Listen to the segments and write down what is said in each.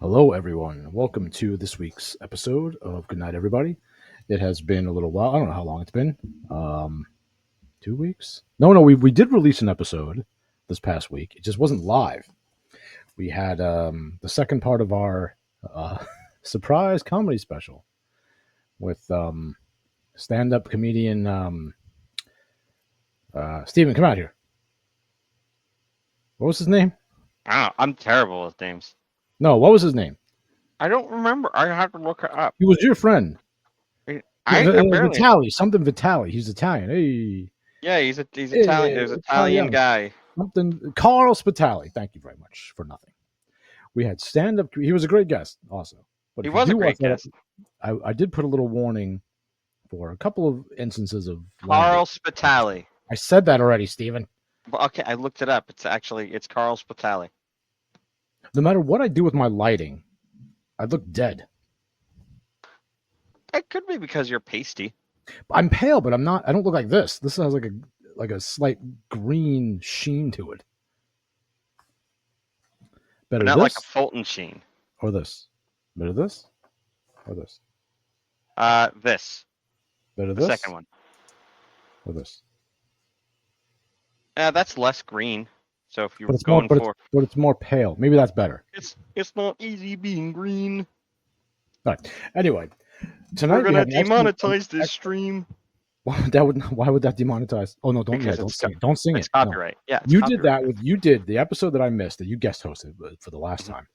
Hello, everyone. Welcome to this week's episode of Good Night, Everybody. It has been a little while. I don't know how long it's been. 2 weeks? No. We did release an episode this past week. It just wasn't live. We had the second part of our surprise comedy special with stand-up comedian Steven. Come out here. What was his name? I'm terrible with names. No, what was his name? I don't remember. I have to look it up. He was your friend. Apparently, Vitali, something Vitali. He's Italian. Hey. yeah, he's Italian. There's an Italian guy. Something Carl Spitali. Thank you very much for nothing. We had stand-up. He was a great guest, also. But He was a great guest. I did put a little warning for a couple of instances of Carl Spitali. I said that already, Steven. Well, okay, I looked it up. It's Carl Spitali. No matter what I do with my lighting, I look dead. It could be because you're pasty. I'm pale, but I'm not. I don't look like this. This has like a slight green sheen to it. Better But not this like a Fulton sheen. or this? Better this or this? This. Better The this second one. or this? That's less green. So if you're But it's more pale. Maybe that's better. it's not easy being green. All right. Anyway, tonight We're gonna demonetize this stream. Why would that demonetize? Oh no! Don't sing it. Don't sing It's it. No. copyright. Yeah. You did that with the episode that I missed that you guest hosted for the last time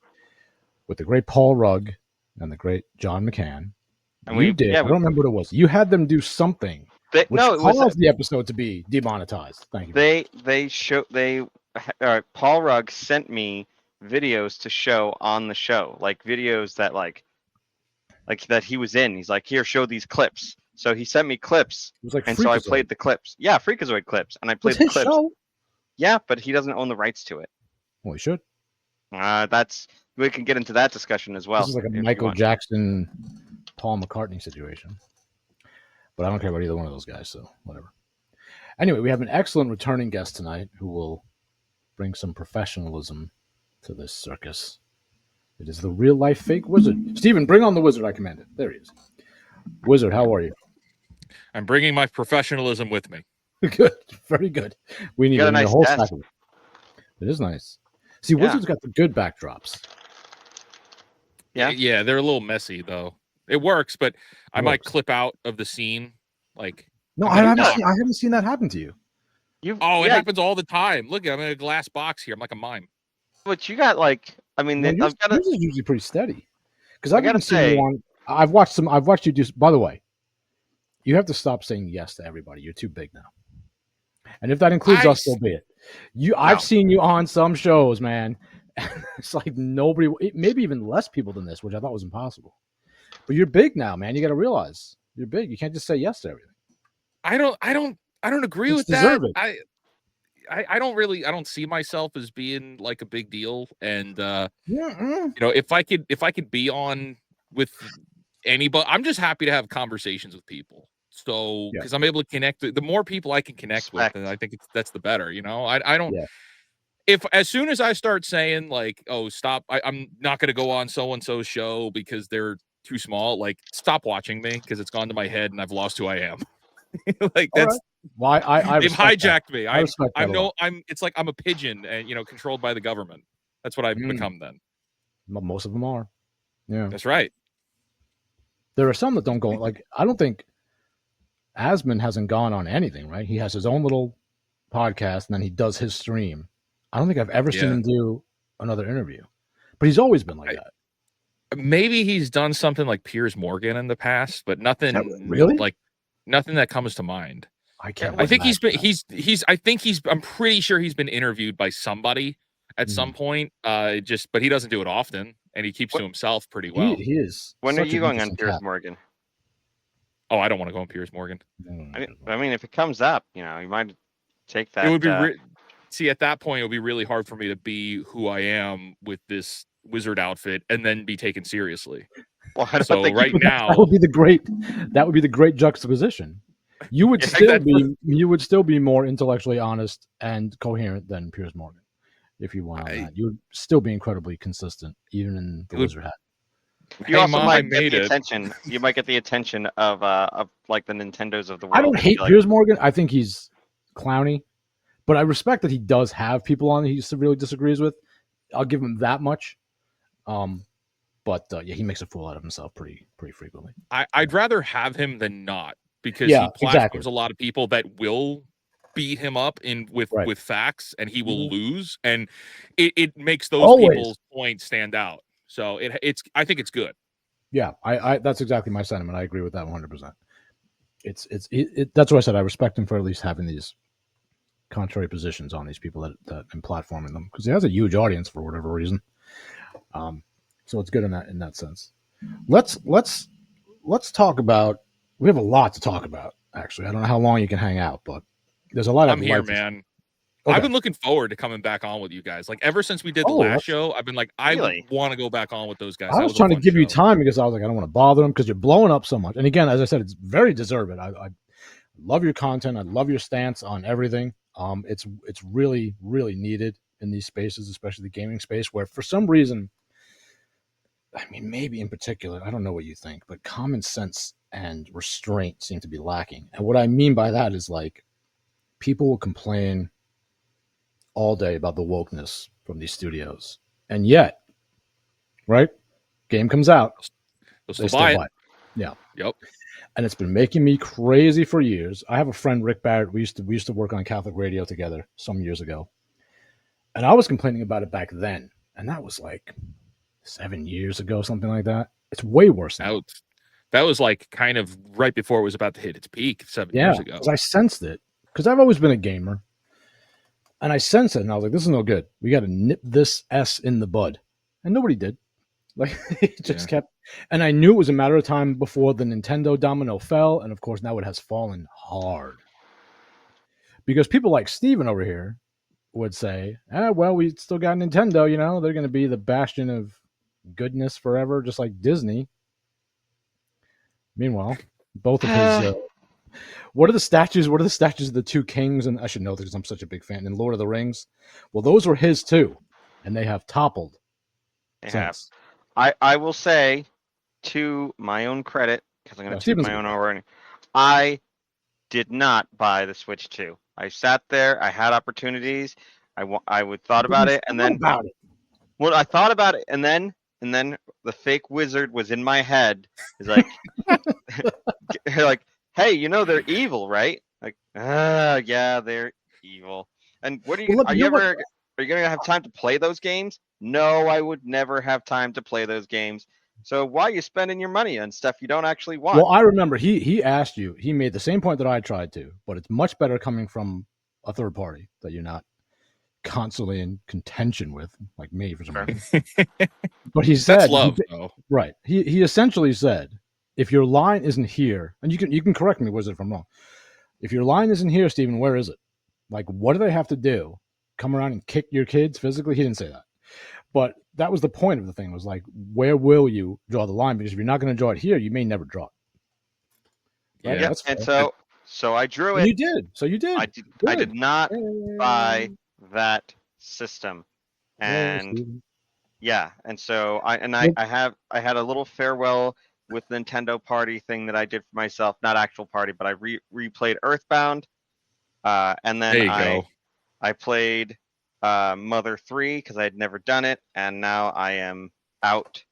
with the great Paul Rugg and the great John McCann. And I don't remember what it was. You had them do something which caused the episode to be demonetized. Thank you. Paul Rugg sent me videos to show on the show, like videos that like that he was in. He's like, here, show these clips. So he sent me clips, it was like and so I played the clips. Yeah, Freakazoid clips, and I played the clips. Show? Yeah, but he doesn't own the rights to it. Well, he should. We can get into that discussion as well. This is like a Michael Jackson, Paul McCartney situation. But I don't care about either one of those guys, so whatever. Anyway, we have an excellent returning guest tonight who will bring some professionalism to this circus. It is the real-life fake wizard. Steven, bring on the wizard I commanded. There he is. Wizard, how are you? I'm bringing my professionalism with me. Good. Very good. We need a nice whole desk. stack of it. It is nice. See, Wizard's got the good backdrops. Yeah, they're a little messy, though. It works, but I might clip out of the scene. No, I haven't seen that happen to you. It happens all the time. Look, I'm in a glass box here. I'm like a mime. But you got yours is usually pretty steady. Because I've gotta say, I've watched you do. By the way, you have to stop saying yes to everybody. You're too big now. And if that includes us, so be it. I've seen you on some shows, man. It's like nobody, maybe even less people than this, which I thought was impossible. But you're big now, man. You got to realize you're big. You can't just say yes to everything. I don't agree with that. I don't see myself as being like a big deal. And if I could be on with anybody, I'm just happy to have conversations with people. So because I'm able to connect, the more people I can connect with, and I think that's the better. I don't. Yeah. If as soon as I start saying like, oh, stop, I'm not going to go on so and so's show because they're too small. Like, stop watching me because it's gone to my head and I've lost who I am. Like that's why they've hijacked me. It's like I'm a pigeon and controlled by the government. That's what I've become then. Most of them are. Yeah, that's right. There are some that don't go. Like, I don't think Asman hasn't gone on anything, right? He has his own little podcast and then he does his stream. I don't think I've ever seen him do another interview, but he's always been like that. Maybe he's done something like Piers Morgan in the past, but nothing really like nothing that comes to mind. I can't. I think I'm pretty sure he's been interviewed by somebody at some point. But he doesn't do it often, and he keeps to himself pretty well. He is. When are you going on Piers Morgan? Oh, I don't want to go on Piers Morgan. I mean, if it comes up, you might take that. It would be. See, at that point, it would be really hard for me to be who I am with this wizard outfit and then be taken seriously. Well, right now, that would be the great juxtaposition. You would still be more intellectually honest and coherent than Piers Morgan. if you went on that. You would still be incredibly consistent, even in the wizard hat. You also might get the attention. You might get the attention of like the Nintendos of the world. I don't hate Piers Morgan. I think he's clowny, but I respect that he does have people on that he severely disagrees with. I'll give him that much. But yeah, he makes a fool out of himself pretty frequently. I'd rather have him than not, because he platforms a lot of people that will beat him up with facts, and he will lose, and it makes those people's points stand out. So I think it's good. Yeah, I that's exactly my sentiment. I agree with that 100%. That's what I said. I respect him for at least having these contrary positions on these people that and platforming them, because he has a huge audience for whatever reason. So it's good in that sense. Let's talk about. We have a lot to talk about. Actually, I don't know how long you can hang out, but there's a lot. I'm here, man. Okay. I've been looking forward to coming back on with you guys. Like, ever since we did the last show, I've been like, I want to go back on with those guys. I was trying to give you time because I was like, I don't want to bother them because you're blowing up so much. And again, as I said, it's very deserved. I love your content. I love your stance on everything. It's really, really needed in these spaces, especially the gaming space, where for some reason, I mean, maybe in particular, I don't know what you think, but common sense and restraint seem to be lacking. And what I mean by that is, like, people will complain all day about the wokeness from these studios, and yet, right, game comes out, they still buy it. Yeah. Yep. And it's been making me crazy for years. I have a friend, Rick Barrett. We used to work on Catholic radio together some years ago, and I was complaining about it back then, and that was like 7 years ago, something like that. It's way worse now. That was like kind of right before it was about to hit its peak 7 years ago. Because I sensed it, because I've always been a gamer. And I sensed it, and I was like, this is no good. We got to nip this S in the bud. And nobody did. Like, it just kept. And I knew it was a matter of time before the Nintendo domino fell. And, of course, now it has fallen hard. Because people like Steven over here would say, well, we still got Nintendo, you know. They're going to be the bastion of goodness forever, just like Disney. Meanwhile, both of his... What are the statues? What are the statues of the two kings? And I should know this because I'm such a big fan. In Lord of the Rings, well, those were his too, and they have toppled. They have. I will say, to my own credit, because I'm going to toot my own horn, I did not buy the Switch 2. I sat there. I had opportunities. I would thought about it, and then well, I thought about it, and then the fake wizard was in my head. He's like, like. Hey, you know they're evil, right? Like, yeah, they're evil. And what are you? Are you gonna have time to play those games? No, I would never have time to play those games. So why are you spending your money on stuff you don't actually want? Well, I remember he asked you. He made the same point that I tried to, but it's much better coming from a third party that you're not constantly in contention with, like me for some reason. But he said, that's love, though. Right? He essentially said, if your line isn't here, and you can correct me, Wizard, if I'm wrong. If your line isn't here, Steven, where is it? Like, what do they have to do? Come around and kick your kids physically? He didn't say that. But that was the point of the thing, was like, where will you draw the line? Because if you're not going to draw it here, you may never draw it. Right? Yeah, and so I drew it. And you did. So you did. I did not buy that system. And and so I had a little farewell with Nintendo party thing that I did for myself, not actual party, but I replayed Earthbound, and then I played Mother 3 because I had never done it, and now I am out.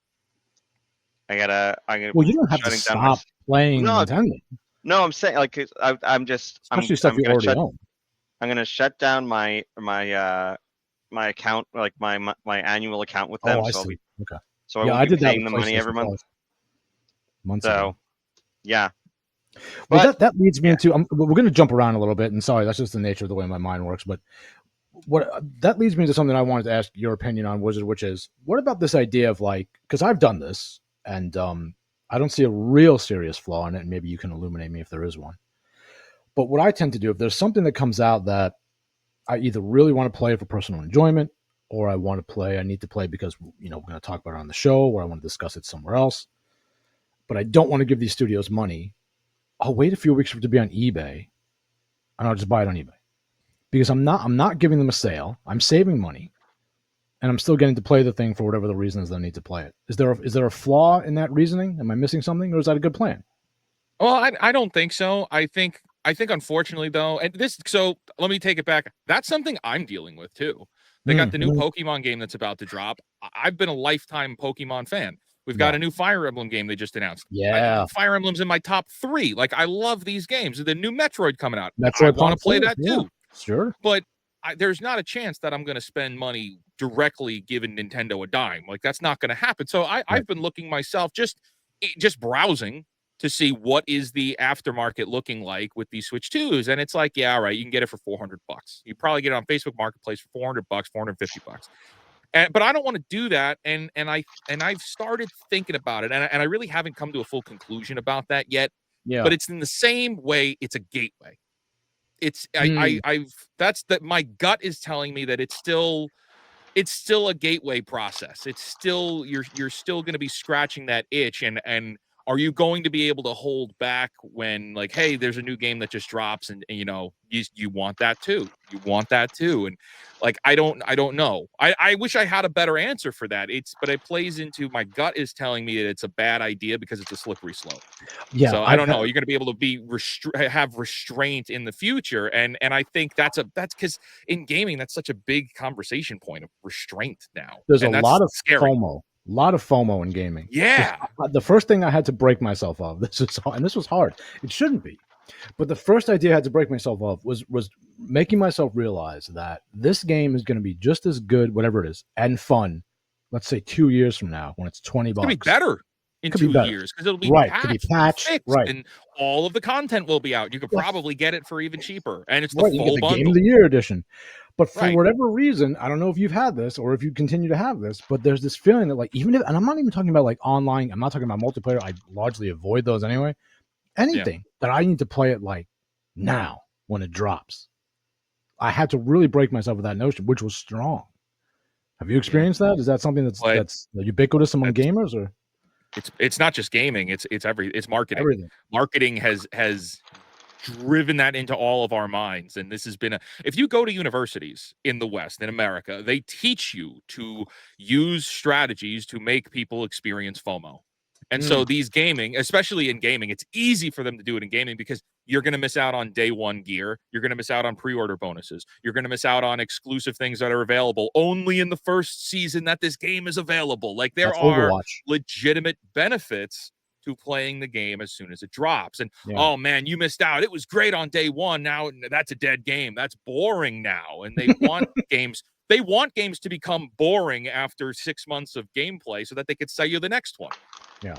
I'm gonna. Well, you don't have to stop playing Nintendo. No, I'm saying, like, I'm just. Especially stuff you already own. I'm gonna shut down my account, like my annual account with them. Oh, I see. Okay. So I won't be paying the money every month. Ago. Yeah. Well, that leads me into. We're going to jump around a little bit, and sorry, that's just the nature of the way my mind works. But that leads me to something I wanted to ask your opinion on, Wizard, which is, what about this idea of, like, because I've done this, and I don't see a real serious flaw in it, and maybe you can illuminate me if there is one. But what I tend to do, if there's something that comes out that I either really want to play for personal enjoyment, or I need to play because, we're going to talk about it on the show, or I want to discuss it somewhere else, but I don't want to give these studios money, I'll wait a few weeks for it to be on eBay, and I'll just buy it on eBay, because I'm not giving them a sale. I'm saving money, and I'm still getting to play the thing for whatever the reasons I need to play it. Is there a flaw in that reasoning? Am I missing something, or is that a good plan? Well, I don't think so. I think unfortunately though, and this, so let me take it back. That's something I'm dealing with too. They got the new Pokemon game that's about to drop. I've been a lifetime Pokemon fan. We've got a new Fire Emblem game they just announced. Yeah. Fire Emblem's in my top 3. Like, I love these games. The new Metroid coming out. Metroid, I want to play that too. Sure. But there's not a chance that I'm going to spend money directly giving Nintendo a dime. Like, that's not going to happen. So I've been looking myself, just browsing to see what is the aftermarket looking like with these Switch 2s. And it's like, yeah, all right, you can get it for $400. You probably get it on Facebook Marketplace for $400, $450. But I don't want to do that, and I've started thinking about it, and I really haven't come to a full conclusion about that yet. Yeah. But it's in the same way, it's a gateway. It's my gut is telling me that it's still a gateway process. It's still, you're still going to be scratching that itch, and are you going to be able to hold back when, like, hey, there's a new game that just drops, and you know, you want that too. You want that too. And like, I don't know. I wish I had a better answer for that. But it plays into, my gut is telling me that it's a bad idea because it's a slippery slope. Yeah. So I don't know. You're going to be able to be have restraint in the future. And I think that's because in gaming, that's such a big conversation point of restraint now. There's a lot of scary. FOMO. A lot of FOMO in gaming. Yeah. The first thing I had to break myself of, this was hard. It shouldn't be. But the first idea I had to break myself of was making myself realize that this game is going to be just as good, whatever it is, and fun, let's say 2 years from now, when it's $20. It's going to be better in 2 years, because it'll be patched, right, and all of the content will be out. You could probably get it for even cheaper, and it's the full you get the bundle. Game of the Year edition. But for whatever reason, I don't know if you've had this or if you continue to have this, but there's this feeling that, like, even if, and I'm not even talking about like online, I'm not talking about multiplayer. I largely avoid those anyway. Anything that I need to play it like now when it drops, I had to really break myself with that notion, which was strong. Have you experienced that? Is that something that's ubiquitous among gamers, or? It's not just gaming. It's marketing. Everything. Marketing has driven that into all of our minds, and this has been if you go to universities in the West, in America, they teach you to use strategies to make people experience FOMO. And so these gaming, especially in gaming, it's easy for them to do it in gaming because you're going to miss out on day one gear. You're going to miss out on pre-order bonuses. You're going to miss out on exclusive things that are available only in the first season that this game is available. Like, there are legitimate benefits to playing the game as soon as it drops. And oh man, you missed out. It was great on day one. Now that's a dead game. That's boring now. And they want games. They want games to become boring after 6 months of gameplay so that they could sell you the next one. Yeah.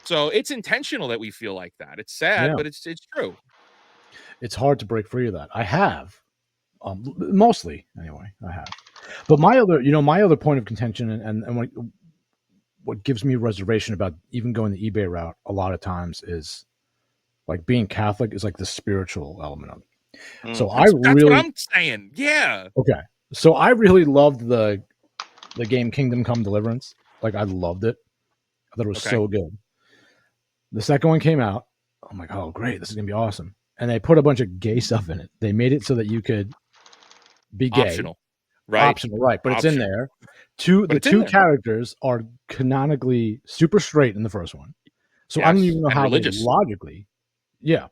So it's intentional that we feel like that. It's sad, but it's true. It's hard to break free of that. I have, mostly anyway. I have, but my other point of contention and what gives me reservation about even going the eBay route a lot of times is, like, being Catholic is like the spiritual element of it. So that's what I'm saying. Yeah. Okay. So I really loved the game Kingdom Come Deliverance. Like, I loved it. I thought it was so good. The second one came out. I'm like, oh, great. This is going to be awesome. And they put a bunch of gay stuff in it. They made it so that you could be gay. Optional, right? Optional, right. But it's in there. The two characters are canonically super straight in the first one. So I don't even know how religious. They logically. Yeah.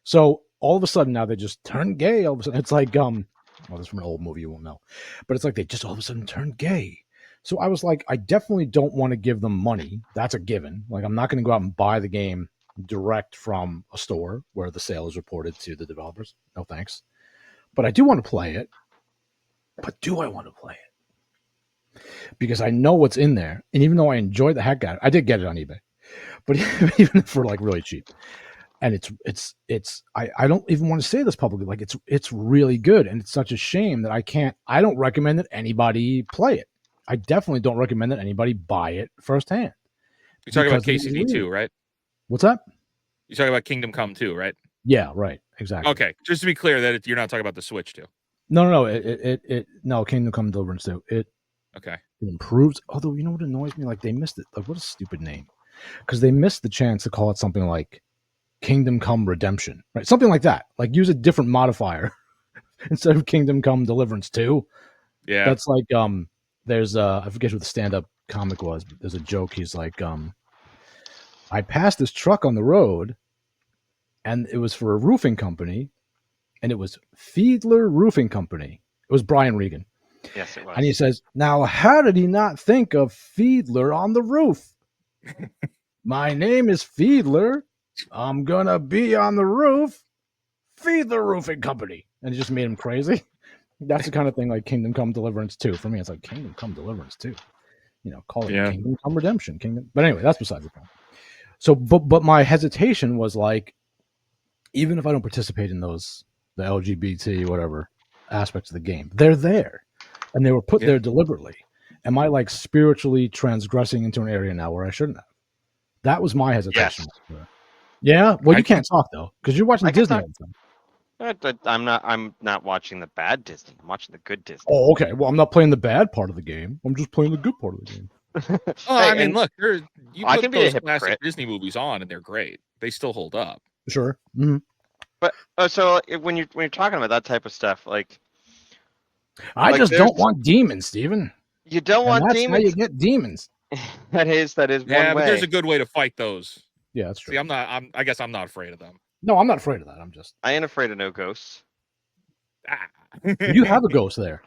So all of a sudden now they just turn gay. All of a sudden it's like, well, this is from an old movie, you won't know. But it's like they just all of a sudden turned gay. So I was like, I definitely don't want to give them money. That's a given. Like, I'm not going to go out and buy the game direct from a store where the sale is reported to the developers. No thanks. But I do want to play it. But do I want to play it? Because I know what's in there. And even though I enjoyed the heck out of it, I did get it on eBay. But even for like really cheap. And I don't even want to say this publicly. Like, it's really good. And it's such a shame that I don't recommend that anybody play it. I definitely don't recommend that anybody buy it firsthand. You're talking about KCD 2, right? What's that? You're talking about Kingdom Come 2, right? Yeah, right. Exactly. Okay, just to be clear that you're not talking about the Switch 2. No. No, Kingdom Come Deliverance 2. It improves. Although, you know what annoys me? Like, they missed it. Like, what a stupid name. Because they missed the chance to call it something like Kingdom Come Redemption, right? Something like that. Like, use a different modifier instead of Kingdom Come Deliverance 2. Yeah. That's like, there's I forget who the stand-up comic was, but there's a joke. He's like, I passed this truck on the road, and it was for a roofing company, and it was Fiedler Roofing Company. It was Brian Regan. Yes, it was. And he says, now, how did he not think of Fiedler on the roof? My name is Fiedler. I'm going to be on the roof. Fiedler Roofing Company. And it just made him crazy. That's the kind of thing like Kingdom Come Deliverance 2. For me, it's like Kingdom Come Deliverance 2. You know, call it Kingdom Come Redemption. But anyway, that's besides the point. So, but my hesitation was like, even if I don't participate in those, the LGBT, whatever aspects of the game, they're there. And they were put there deliberately. Am I like spiritually transgressing into an area now where I shouldn't have? That was my hesitation. Yes. Yeah. Well, you can't talk though, because you're watching Disney all the time. I'm not watching the bad Disney. I'm watching the good Disney. Oh, okay. Well, I'm not playing the bad part of the game. I'm just playing the good part of the game. I mean, look, you put those classic Disney movies on, and they're great. They still hold up. Sure. Mm-hmm. But so when you're talking about that type of stuff, like I just don't want demons, Steven. You don't want that's demons. How you get demons. that is one way. But there's a good way to fight those. Yeah, that's true. See, I guess I'm not afraid of them. No, I'm not afraid of that. I ain't afraid of no ghosts. You have a ghost there.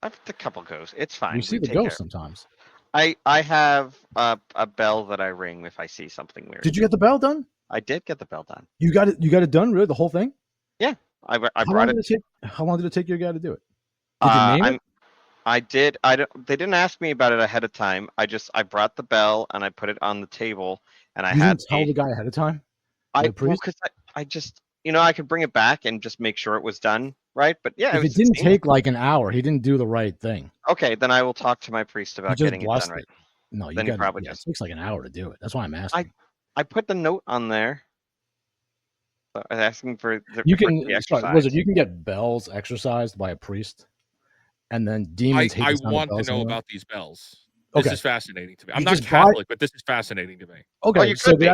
I've a couple ghosts. It's fine. You see the ghost sometimes. I have a bell that I ring if I see something weird. Did you get the bell done? I did get the bell done. You got it done, really? The whole thing? Yeah. I brought it. How long did it take your guy to do it? Did you name it? I did. They didn't ask me about it ahead of time. I brought the bell and I put it on the table, and I didn't tell the guy ahead of time. Because I just I could bring it back and just make sure it was done right. But yeah, if it didn't take like an hour, he didn't do the right thing. Okay, then I will talk to my priest about getting it done right. No, you probably it takes like an hour to do it. That's why I'm asking. I put the note on there. Asking for you can get bells exercised by a priest, and then demons. I want to know about these bells. This is fascinating to me. I'm not Catholic, but this is fascinating to me. Okay, so the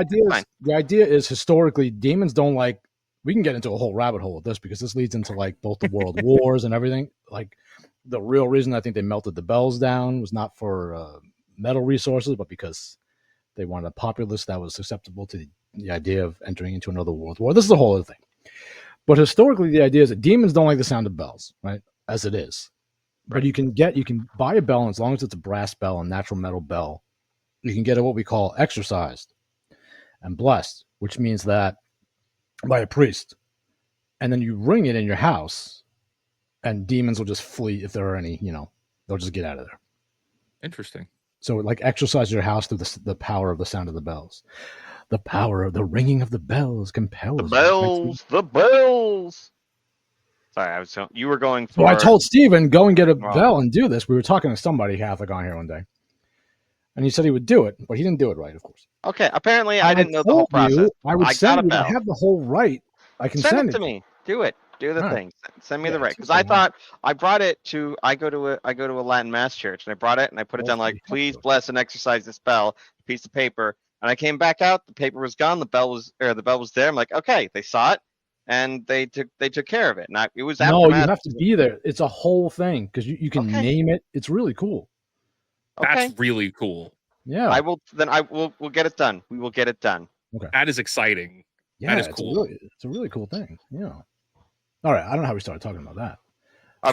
idea is historically demons don't like. We can get into a whole rabbit hole with this because this leads into like both the world wars and everything. Like the real reason I think they melted the bells down was not for metal resources, but because they wanted a populace that was susceptible to the idea of entering into another world war. This is a whole other thing. But historically, the idea is that demons don't like the sound of bells, right? As it is. Right. But you can buy a bell, and as long as it's a brass bell, a natural metal bell, you can get what we call exorcised and blessed, which means that by a priest. And then you ring it in your house, and demons will just flee if there are any, they'll just get out of there. Interesting. So like exercise your house through the power of the sound of the bells. The power of the ringing of the bells compels the bells. Sorry, you were going for. So I told Steven, go and get a bell and do this. We were talking to somebody Catholic on here one day, and he said he would do it, but he didn't do it right, of course. Okay, apparently I didn't know the whole process. I would send you. I have the whole right. I can send it to me. Do it. Do the thing. Send me the right. Because I thought I brought it to. I go to a Latin Mass church, and I brought it and I put it down like, please bless and exercise this bell, piece of paper. And I came back out. The paper was gone. The bell was there. I'm like, okay, they saw it, and they took care of it. And it was after. No, you have to be there. It's a whole thing because you can name it. It's really cool. That's really cool. Yeah, I will. Then we'll get it done. We will get it done. Okay, that is exciting. Yeah, that is cool. It's a really cool thing. Yeah. All right, I don't know how we started talking about that.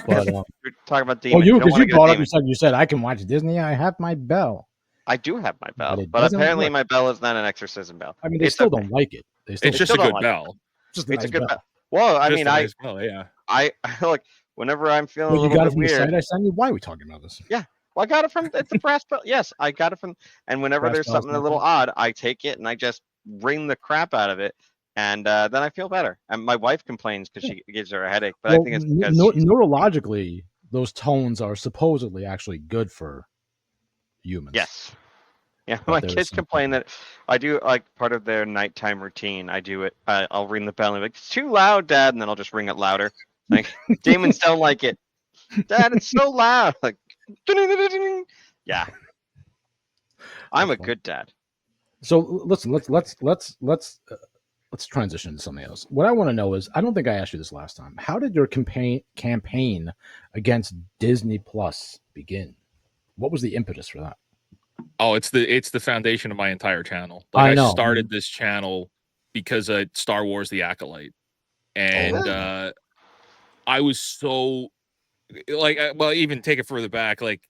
But, we're talking about demons. Because you brought up, you said I can watch Disney. I have my bell. I do have my bell, but apparently my bell is not an exorcism bell. I mean, they still don't like it. It's just a good bell. It's a good bell. Well, I mean, I like whenever I'm feeling a little bit weird. I sent you. Why are we talking about this? Yeah. Well, I got it from it's a brass bell. Yes, I got it from. And whenever there's something a little odd, I take it and I just ring the crap out of it, and then I feel better. And my wife complains because she gives her a headache, but I think it's because neurologically, those tones are supposedly actually good for humans. Yes. Yeah, my kids complain that I do like part of their nighttime routine. I do it. I'll ring the bell and be like, "It's too loud, Dad," and then I'll just ring it louder. Like demons don't like it. Dad, it's so loud. Like, yeah. I'm a good dad. So listen, let's transition to something else. What I want to know is, I don't think I asked you this last time. How did your campaign against Disney Plus begin? What was the impetus for that? Oh, it's the foundation of my entire channel. Like, I know. Started this channel because of Star Wars: The Acolyte, and I was so like, well, even take it further back, like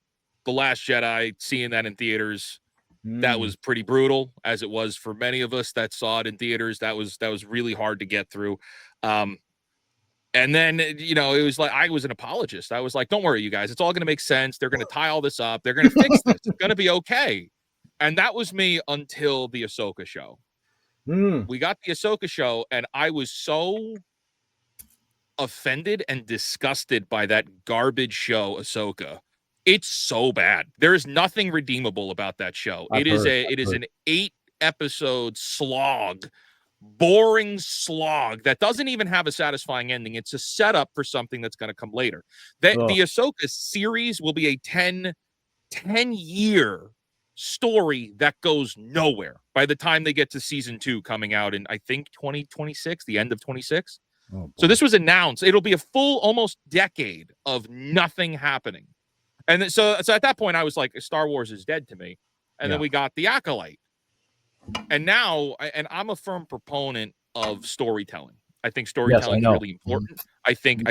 The Last Jedi, seeing that in theaters, that was pretty brutal, as it was for many of us that saw it in theaters. That was really hard to get through. And then, it was like, I was an apologist. I was like, don't worry, you guys, it's all going to make sense. They're going to tie all this up. They're going to fix this. It's going to be okay. And that was me until the Ahsoka show. We got the Ahsoka show, and I was so offended and disgusted by that garbage show, Ahsoka. It's so bad. There is nothing redeemable about that show. It is an 8-episode slog. Boring slog that doesn't even have a satisfying ending. It's a setup for something that's going to come later. The Ahsoka series will be a 10-year story that goes nowhere by the time they get to season 2 coming out in, I think, 2026, the end of 26. So this was announced. It'll be a full almost decade of nothing happening. And so at that point, I was like, Star Wars is dead to me. And then we got The Acolyte. And now, and I'm a firm proponent of storytelling. I think storytelling is really important. I think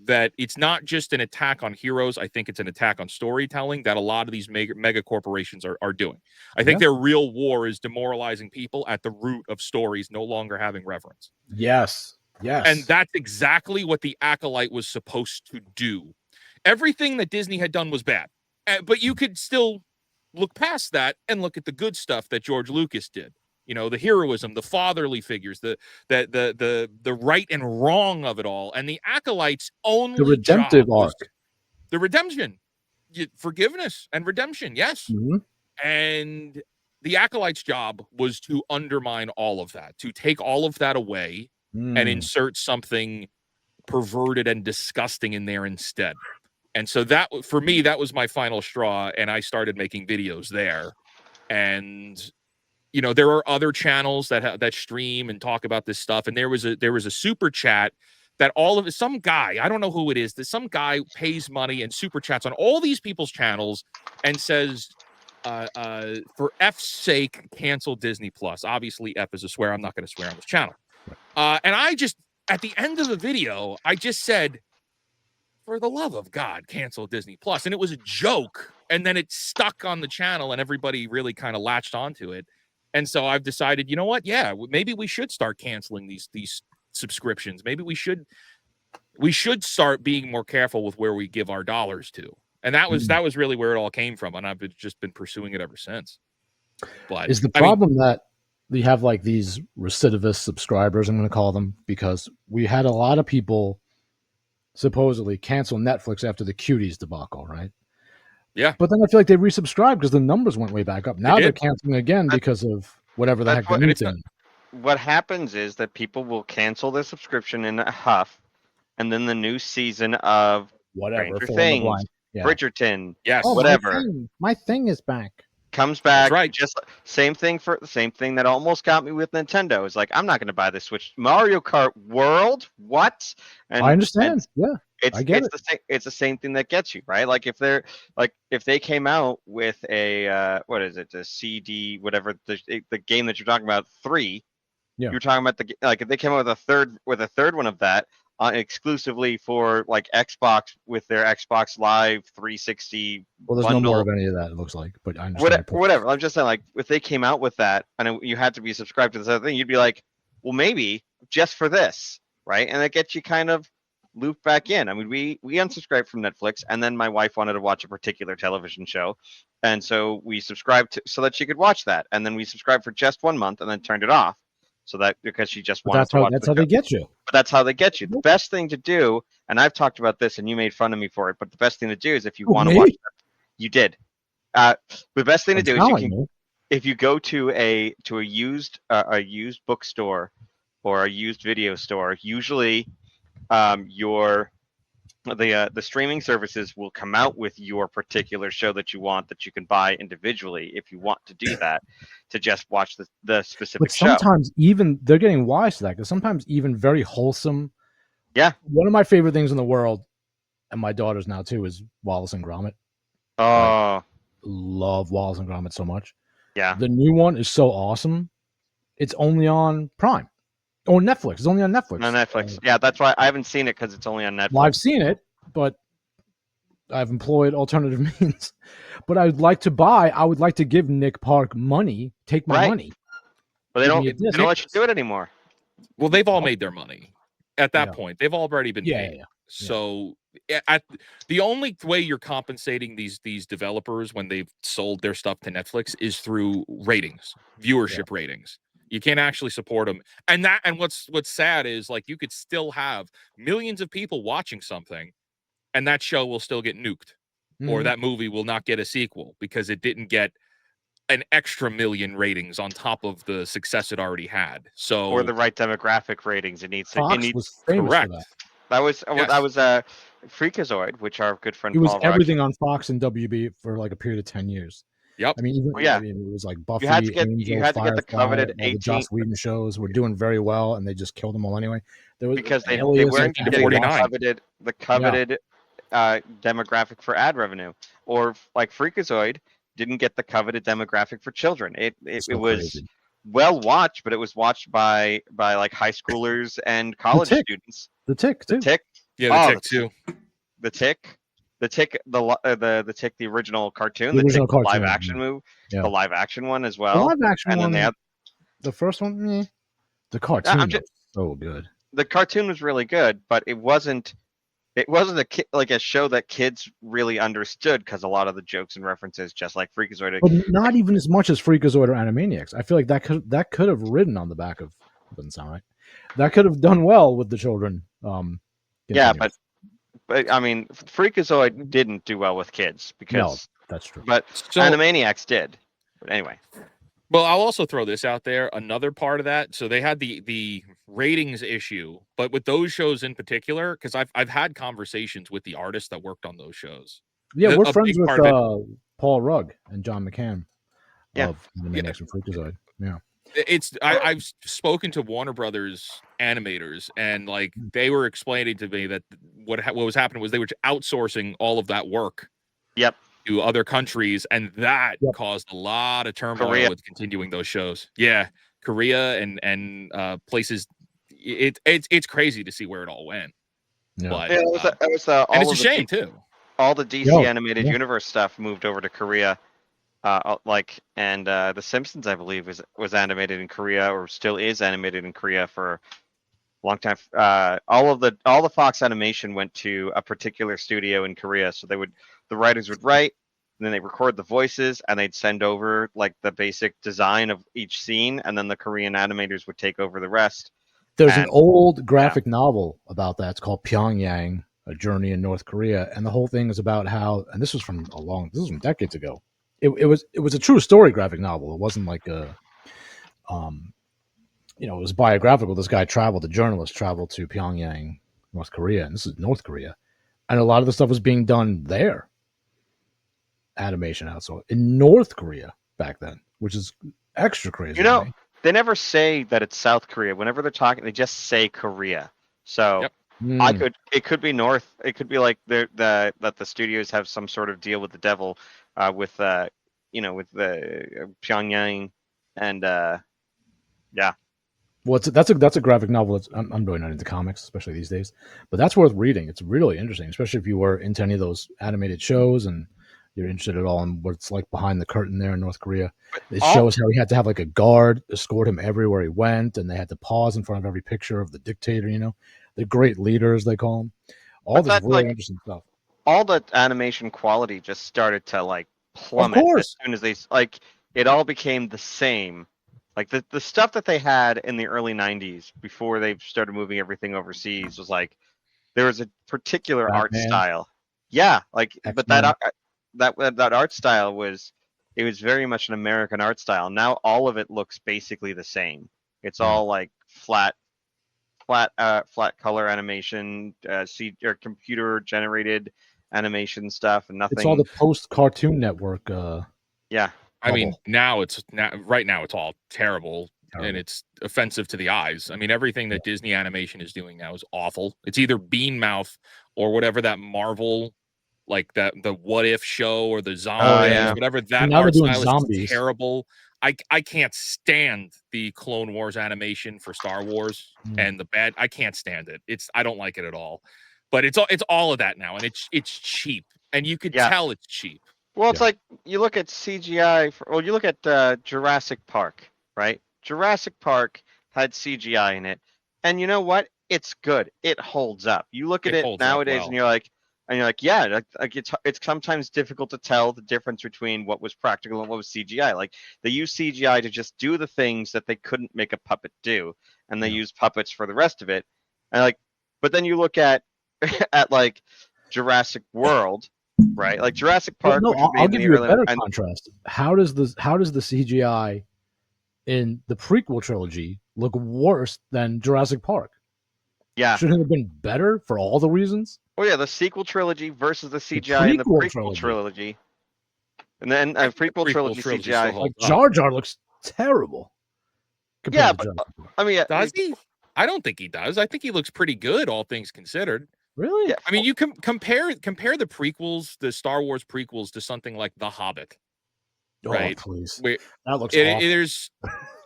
that it's not just an attack on heroes. I think it's an attack on storytelling that a lot of these mega corporations are doing. I think their real war is demoralizing people at the root of stories no longer having reverence. Yes. And that's exactly what The Acolyte was supposed to do. Everything that Disney had done was bad, but you could still look past that and look at the good stuff that George Lucas did. The heroism, the fatherly figures, the right and wrong of it all. And The Acolyte's only the redemptive arc, the redemption, forgiveness and redemption. Yes. And The Acolyte's job was to undermine all of that, to take all of that away and insert something perverted and disgusting in there instead. And so that, for me, that was my final straw, and I started making videos there. And there are other channels that stream and talk about this stuff. And there was a super chat that some guy, I don't know who it is, that some guy pays money and super chats on all these people's channels and says, for F's sake, cancel Disney Plus. Obviously, F is a swear. I'm not going to swear on this channel. And I just, at the end of the video, I just said, for the love of God, cancel Disney Plus. And it was a joke. And then it stuck on the channel and everybody really kind of latched onto it. And so I've decided, you know what? Yeah, maybe we should start canceling these subscriptions. Maybe we should start being more careful with where we give our dollars to. And that was really where it all came from. And I've just been pursuing it ever since. But is the problem that we have like these recidivist subscribers, I'm going to call them, because we had a lot of people supposedly cancel Netflix after the Cuties debacle, right? Yeah. But then I feel like they resubscribed because the numbers went way back up. Now they're canceling again because of whatever the heck the new thing. What happens is that people will cancel their subscription in a huff, and then the new season of whatever Stranger Things, Bridgerton, whatever. My thing is back. Comes back, right? Just same thing that almost got me with Nintendo. Is like, I'm not going to buy this Switch. Mario Kart World, what? And I understand. It's the same thing that gets you, right? Like if they came out with a what is it, the CD, whatever the game that you're talking about, 3. Yeah. You're talking about if they came out with a third one of that. Exclusively for like Xbox with their Xbox Live 360. Well, there's bundle. No more of any of that. It looks like, but I understand. Whatever. I'm just saying, like, if they came out with that and you had to be subscribed to this other thing, you'd be like, well, maybe just for this, right? And it gets you kind of looped back in. I mean, we unsubscribed from Netflix, and then my wife wanted to watch a particular television show, and so we subscribed so that she could watch that, and then we subscribed for just 1 month and then turned it off. So that because she just wanted to watch. That's how they get you. But that's how they get you. The best thing to do, and I've talked about this, and you made fun of me for it. But the best thing to do is if you want to watch, you did. The best thing to do is if you go to a used bookstore or a used video store. Usually, the streaming services will come out with your particular show that you want that you can buy individually if you want to do that, to just watch the specific show. But sometimes even they're getting wise to that, because sometimes even very wholesome. Yeah. One of my favorite things in the world, and my daughter's now too, is Wallace and Gromit. Oh, love Wallace and Gromit so much. Yeah. The new one is so awesome. It's only on Prime or Netflix. It's only on Netflix. On Netflix. Yeah, that's why I haven't seen it because it's only on Netflix. Well, I've seen it, but I've employed alternative means. But I would like to give Nick Park money, take my money. But they don't let you do it anymore. Well, they've all made their money at that point. They've already been paid. Yeah. So the only way you're compensating these developers when they've sold their stuff to Netflix is through ratings, viewership ratings. You can't actually support them. And what's sad is, like, you could still have millions of people watching something and that show will still get nuked, or that movie will not get a sequel because it didn't get an extra million ratings on top of the success it already had. So, or the right demographic ratings. It needs Fox was famous correct. for that. That was Freakazoid, which our good friend it was Paul everything Rush, on Fox and WB for like a period of 10 years. Yep. I mean, it was like Buffy, you had to get Firefly, the coveted all the Joss Whedon shows were doing very well, and they just killed them all anyway. There was because they Alias, weren't getting the coveted demographic for ad revenue, or like Freakazoid didn't get the coveted demographic for children. It was crazy. Well watched, but it was watched by like high schoolers and college students. The Tick too. The Tick too. The Tick, the Tick, the original cartoon, the original Tick, live action movie, the live action one as well. The live action and one, then the first one, the cartoon was so good. The cartoon was really good, but it wasn't a show that kids really understood, because a lot of the jokes and references, just like Freakazoid, but not even as much as Freakazoid or Animaniacs. I feel like that could have ridden on the back of. Doesn't sound right. That could have done well with the children. Yeah, but I mean, Freakazoid didn't do well with kids because that's true. But Animaniacs did. But anyway. Well, I'll also throw this out there. Another part of that. So they had the ratings issue, but with those shows in particular, because I've had conversations with the artists that worked on those shows. Yeah, we're friends with Paul Rugg and John McCann of Animaniacs and Freakazoid. Yeah. I've spoken to Warner Brothers animators, and like they were explaining to me that what was happening was they were outsourcing all of that work. Yep. To other countries, and that caused a lot of turmoil with continuing those shows. Yeah, Korea and places. It's crazy to see where it all went. Yeah. But it was and it's a shame too. All the DC animated universe stuff moved over to Korea. The Simpsons, I believe, was animated in Korea, or still is animated in Korea for a long time. All the Fox animation went to a particular studio in Korea, so the writers would write, and then they record the voices, and they'd send over like the basic design of each scene, and then the Korean animators would take over the rest. There's an old graphic novel about that. It's called Pyongyang: A Journey in North Korea, and the whole thing is about how, and this was from decades ago. It was a true story graphic novel. It wasn't like a, it was biographical. This guy the journalist traveled to Pyongyang, North Korea, and this is North Korea, and a lot of the stuff was being done there. Animation outsourced in North Korea back then, which is extra crazy. They never say that it's South Korea. Whenever they're talking, they just say Korea. So it could be North. It could be like that the studios have some sort of deal with the devil, with the Pyongyang, and yeah. Well, that's a graphic novel. I'm really not into comics, especially these days, but that's worth reading. It's really interesting, especially if you were into any of those animated shows and you're interested at all in what it's like behind the curtain there in North Korea. It shows how he had to have like a guard escort him everywhere he went, and they had to pause in front of every picture of the dictator. The great leaders, they call them. All this really interesting stuff. All the animation quality just started to like plummet as soon as it all became the same. Like the stuff that they had in the early 90s before they started moving everything overseas was like there was a particular art style. Yeah, like X-Men. But that art style was very much an American art style. Now all of it looks basically the same. It's all like flat color animation, or computer generated animation stuff, and nothing. It's all the post Cartoon Network. Yeah. I mean, right now it's all terrible, and it's offensive to the eyes. I mean, everything that Disney Animation is doing now is awful. It's either Bean Mouth or whatever that Marvel like the What If show or the zombies, whatever. That now art they're doing style zombies. is terrible. I can't stand the Clone Wars animation for Star Wars and I can't stand it. I don't like it at all. But it's all of that now, and it's cheap, and you could tell it's cheap. Well, it's like you look at CGI. You look at Jurassic Park, right? Jurassic Park had CGI in it, and you know what? It's good. It holds up. You look at it nowadays, and you're like, yeah, like it's sometimes difficult to tell the difference between what was practical and what was CGI. Like they use CGI to just do the things that they couldn't make a puppet do, and they use puppets for the rest of it. And but then you look at at like Jurassic World, right? Like Jurassic Park. Well, no, I'll give you a better contrast. How does the CGI in the prequel trilogy look worse than Jurassic Park? Yeah, shouldn't it have been better for all the reasons? Oh yeah, the sequel trilogy versus the CGI in the prequel trilogy. And then prequel trilogy CGI. Like Jar Jar looks terrible. Yeah, but I mean, does he? I don't think he does. I think he looks pretty good, all things considered. Really? Yeah. I mean, you compare the prequels, the Star Wars prequels, to something like The Hobbit. Right? Please. That looks awful. There's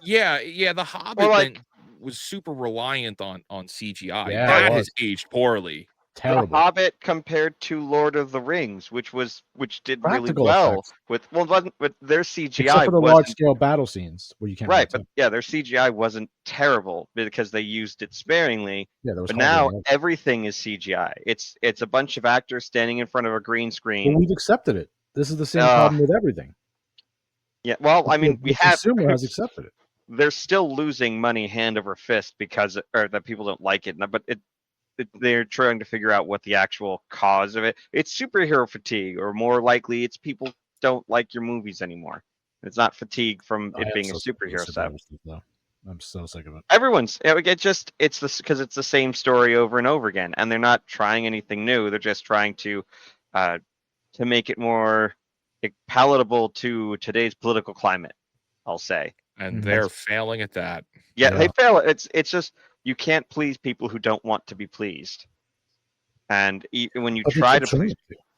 The Hobbit was super reliant on CGI. Yeah, that has aged poorly. Terrible. The Hobbit compared to Lord of the Rings, which did practical really well effects. with their CGI. Except for the large scale battle scenes where you can't. Right, but their CGI wasn't terrible because they used it sparingly. Yeah, but now everything is CGI. It's a bunch of actors standing in front of a green screen. Well, we've accepted it. This is the same problem with everything. Yeah, well, I mean, the consumer has accepted it. They're still losing money hand over fist because that people don't like it, but they're trying to figure out what the actual cause of it. It's superhero fatigue, or more likely, it's people don't like your movies anymore. It's not fatigue from it being a superhero stuff. I'm so sick of it. Everyone's it's because it's the same story over and over again, and they're not trying anything new. They're just trying to make it more palatable to today's political climate, I'll say. And they're failing at that. Yeah, they fail. It's just you can't please people who don't want to be pleased. And when you try to please,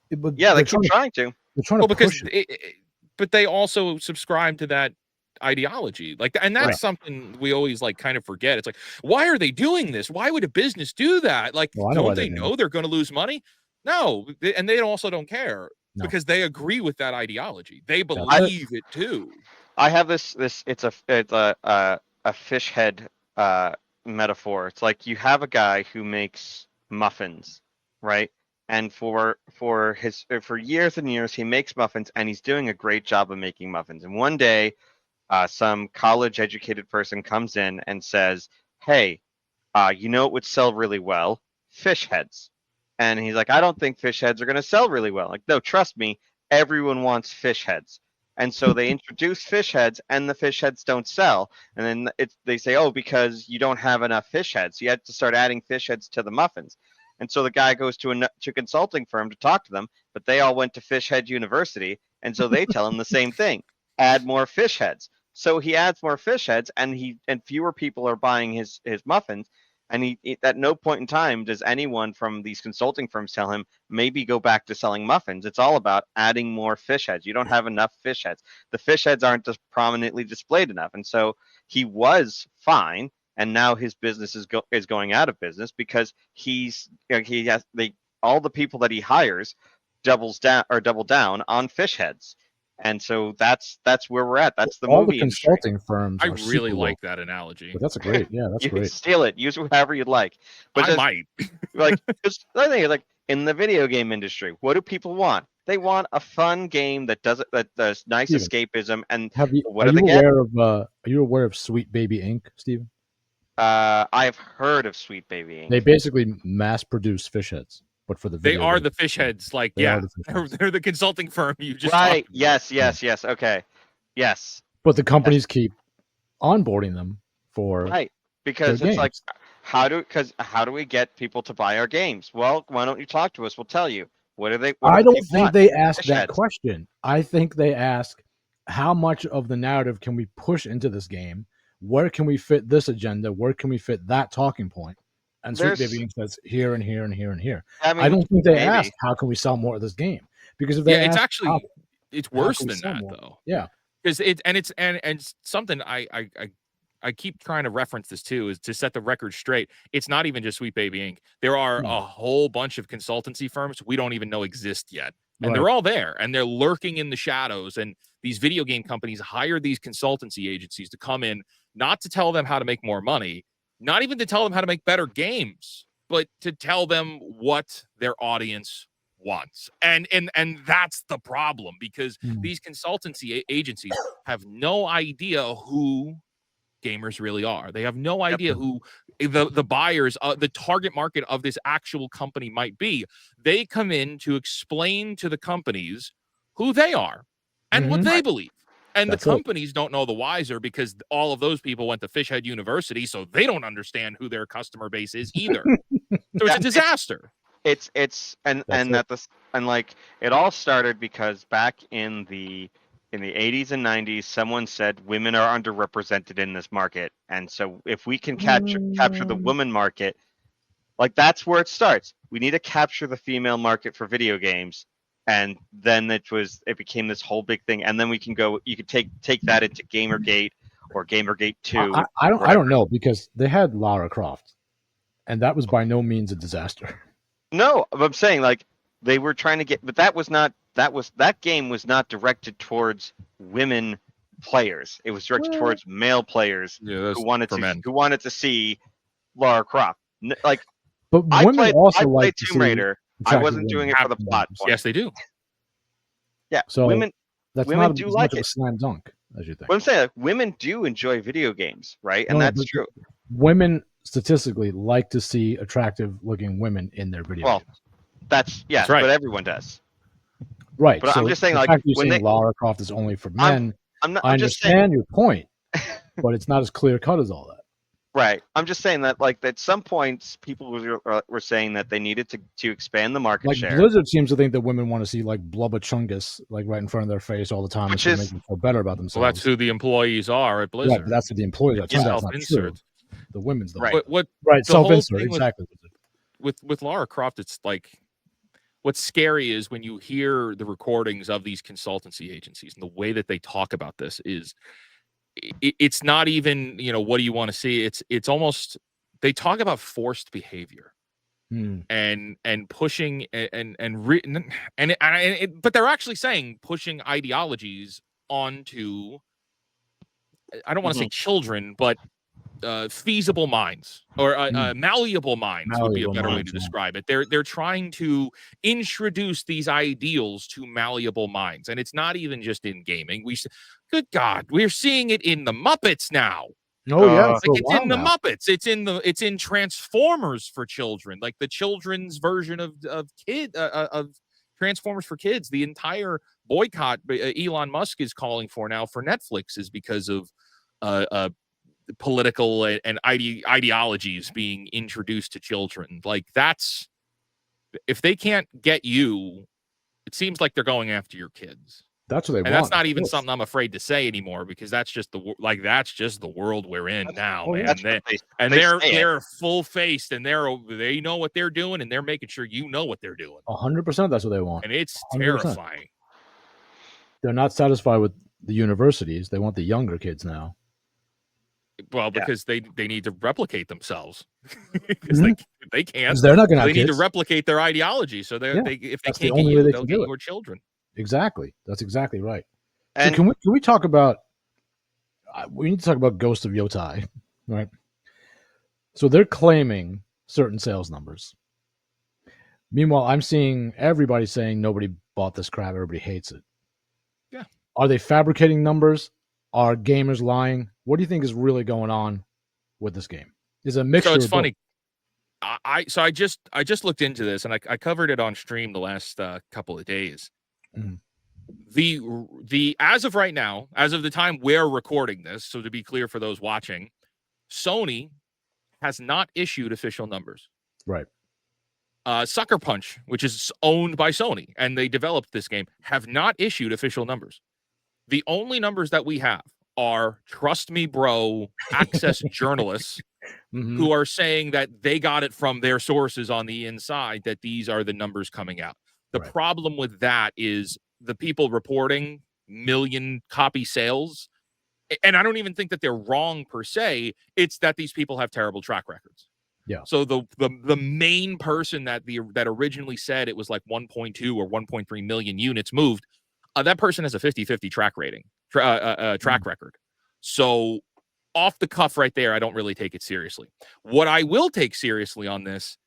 they keep trying to. They're trying to push but they also subscribe to that ideology, and that's something we always kind of forget. It's like, why are they doing this? Why would a business do that? Don't they know they're going to lose money? No, and they also don't care because they agree with that ideology. They believe it too. I have this. It's a fish head metaphor. It's like you have a guy who makes muffins, right? And for years and years he makes muffins, and he's doing a great job of making muffins. And one day, some college educated person comes in and says, "Hey, you know what would sell really well? Fish heads." And he's like, "I don't think fish heads are going to sell really well." Like, no, trust me, everyone wants fish heads. And so they introduce fish heads, and the fish heads don't sell. And then they say, "Oh, because you don't have enough fish heads. You have to start adding fish heads to the muffins." And so the guy goes to a consulting firm to talk to them, but they all went to Fish Head University, and so they tell him the same thing: add more fish heads. So he adds more fish heads, and fewer people are buying his muffins. And he at no point in time does anyone from these consulting firms tell him maybe go back to selling muffins. It's all about adding more fish heads. You don't have enough fish heads. The fish heads aren't just prominently displayed enough. And so he was fine, and now his business is going out of business because all the people that he hires double down on fish heads. And so that's where we're at. That's the all movie the consulting industry. firms. I really like that analogy. But that's great. Yeah, that's great. You can steal it. Use it however you'd like. But I might. Just the thing is, in the video game industry, what do people want? They want a fun game that does nice escapism. And are you aware of Sweet Baby Inc., Steven? I've heard of Sweet Baby Inc. They basically mass produce fish heads. But for the they are the fish heads, they're the consulting firm you just right. Yes. Okay. Yes. But the companies keep onboarding them for because it's like how do we get people to buy our games? Well, why don't you talk to us? We'll tell you. I don't think they ask that question. I think they ask how much of the narrative can we push into this game? Where can we fit this agenda? Where can we fit that talking point? And Sweet Baby Inc. says here and here and here and here. I mean, I don't think they asked, how can we sell more of this game? Because if they it's asked, actually it's worse than that more? though. Yeah. Because it's something I keep trying to reference this too, is to set the record straight. It's not even just Sweet Baby Inc. There are a whole bunch of consultancy firms we don't even know exist yet. And they're all there and they're lurking in the shadows. And these video game companies hire these consultancy agencies to come in, not to tell them how to make more money, not even to tell them how to make better games, but to tell them what their audience wants. And that's the problem, because these consultancy agencies have no idea who gamers really are. They have no idea who the buyers, the target market of this actual company might be. They come in to explain to the companies who they are and what they believe. And the companies don't know the wiser, because all of those people went to Fishhead University, so they don't understand who their customer base is either. So it's a disaster. Like it all started because back in the 80s and 90s, someone said women are underrepresented in this market, and so if we can capture the woman market, like that's where it starts. We need to capture the female market for video games, and then it became this whole big thing. And then you could take that into Gamergate or Gamergate 2. I don't know, because they had Lara Croft, and that was by no means a disaster. No, I'm saying like they were trying to get, but that game was not directed towards women players. It was directed towards male players who wanted to see Lara Croft. Like, but women also like Tomb Raider. I wasn't doing it for the plot point. Yes, they do. Yeah, so women do like it. A slam dunk, as you think. But I'm saying, like, women do enjoy video games, right? And that's true. Women statistically like to see attractive-looking women in their video games. That's right. But everyone does. Right. But so I'm just saying, like, when Lara Croft is only for men, I understand your point, but it's not as clear cut as all that. Right. I'm just saying that, like, at some points, people were saying that they needed to expand the market share. Blizzard seems to think that women want to see, like, Blubba Chungus, like, right in front of their face all the time, which is make them feel better about themselves. Well, that's who the employees are at Blizzard. Right, but that's what the employees are. That's not true. The women's the right. Self-insert, exactly. With Lara Croft, it's like, what's scary is when you hear the recordings of these consultancy agencies and the way that they talk about this is, it's not even, what do you want to see? It's almost, they talk about forced behavior and pushing but they're actually saying pushing ideologies onto, I don't want to say children, but feasible minds, or malleable minds would be a better way to describe it. They're trying to introduce these ideals to malleable minds, and it's not even just in gaming. Good God, we're seeing it in the Muppets now. Oh yeah, it's in the Muppets. It's in Transformers for children, like the children's version of Transformers for kids. The entire boycott Elon Musk is calling for now for Netflix is because of political and ideologies being introduced to children. Like, that's, if they can't get you, it seems like they're going after your kids. That's what they want. And that's not even something I'm afraid to say anymore, because that's just the world we're in now, man. They're full faced, and they know what they're doing, and they're making sure you know what they're doing. 100%. That's what they want, and it's 100%. Terrifying. They're not satisfied with the universities. They want the younger kids now. Well, because they need to replicate themselves, because they can't. They're not going to. They need to replicate their ideology. So if they can't get you, they'll get your children. Exactly. That's exactly right. And so can we talk about? We need to talk about Ghost of Yotai, right? So they're claiming certain sales numbers. Meanwhile, I'm seeing everybody saying nobody bought this crap. Everybody hates it. Yeah. Are they fabricating numbers? Are gamers lying? What do you think is really going on with this game? Is a mixture. So it's funny. I just looked into this, and I covered it on stream the last couple of days. The as of right now, as of the time we're recording this, so to be clear for those watching, Sony has not issued official numbers. Right. Sucker Punch, which is owned by Sony, and they developed this game, have not issued official numbers. The only numbers that we have are, trust me, bro, access journalists who are saying that they got it from their sources on the inside, that these are the numbers coming out. The problem with that is the people reporting million copy sales, and I don't even think that they're wrong per se. It's that these people have terrible track records. Yeah. So the main person that originally said it was like 1.2 or 1.3 million units moved, that person has a 50-50 track rating, track record. So off the cuff right there, I don't really take it seriously. What I will take seriously on this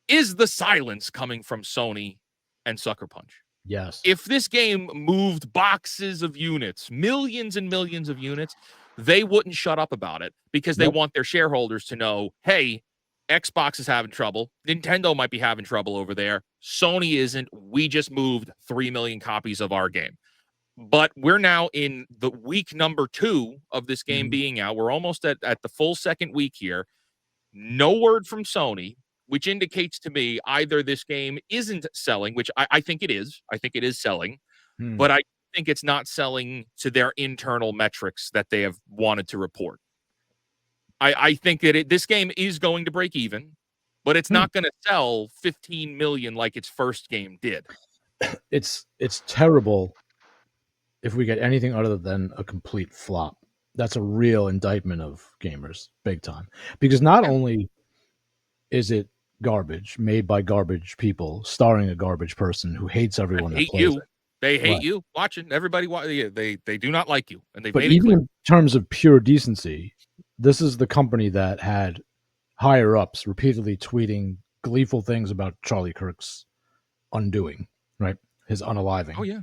is the silence coming from Sony and Sucker Punch. Yes. If this game moved boxes of units, millions and millions of units, they wouldn't shut up about it because they want their shareholders to know, hey, Xbox is having trouble. Nintendo might be having trouble over there. Sony isn't. We just moved 3 million copies of our game. But we're now in the week number 2 of this game being out. We're almost at the full second week here. No word from Sony, which indicates to me either this game isn't selling, which I think it is. I think it is selling. But I think it's not selling to their internal metrics that they have wanted to report. I think that this game is going to break even, but it's not going to sell 15 million like its first game did. It's terrible if we get anything other than a complete flop. That's a real indictment of gamers, big time. Because not only is it garbage made by garbage people, starring a garbage person who hates everyone that plays it. They hate you. Watching everybody. They do not like you, and they. But even in terms of pure decency, this is the company that had higher ups repeatedly tweeting gleeful things about Charlie Kirk's undoing, right? His unaliving. Oh yeah.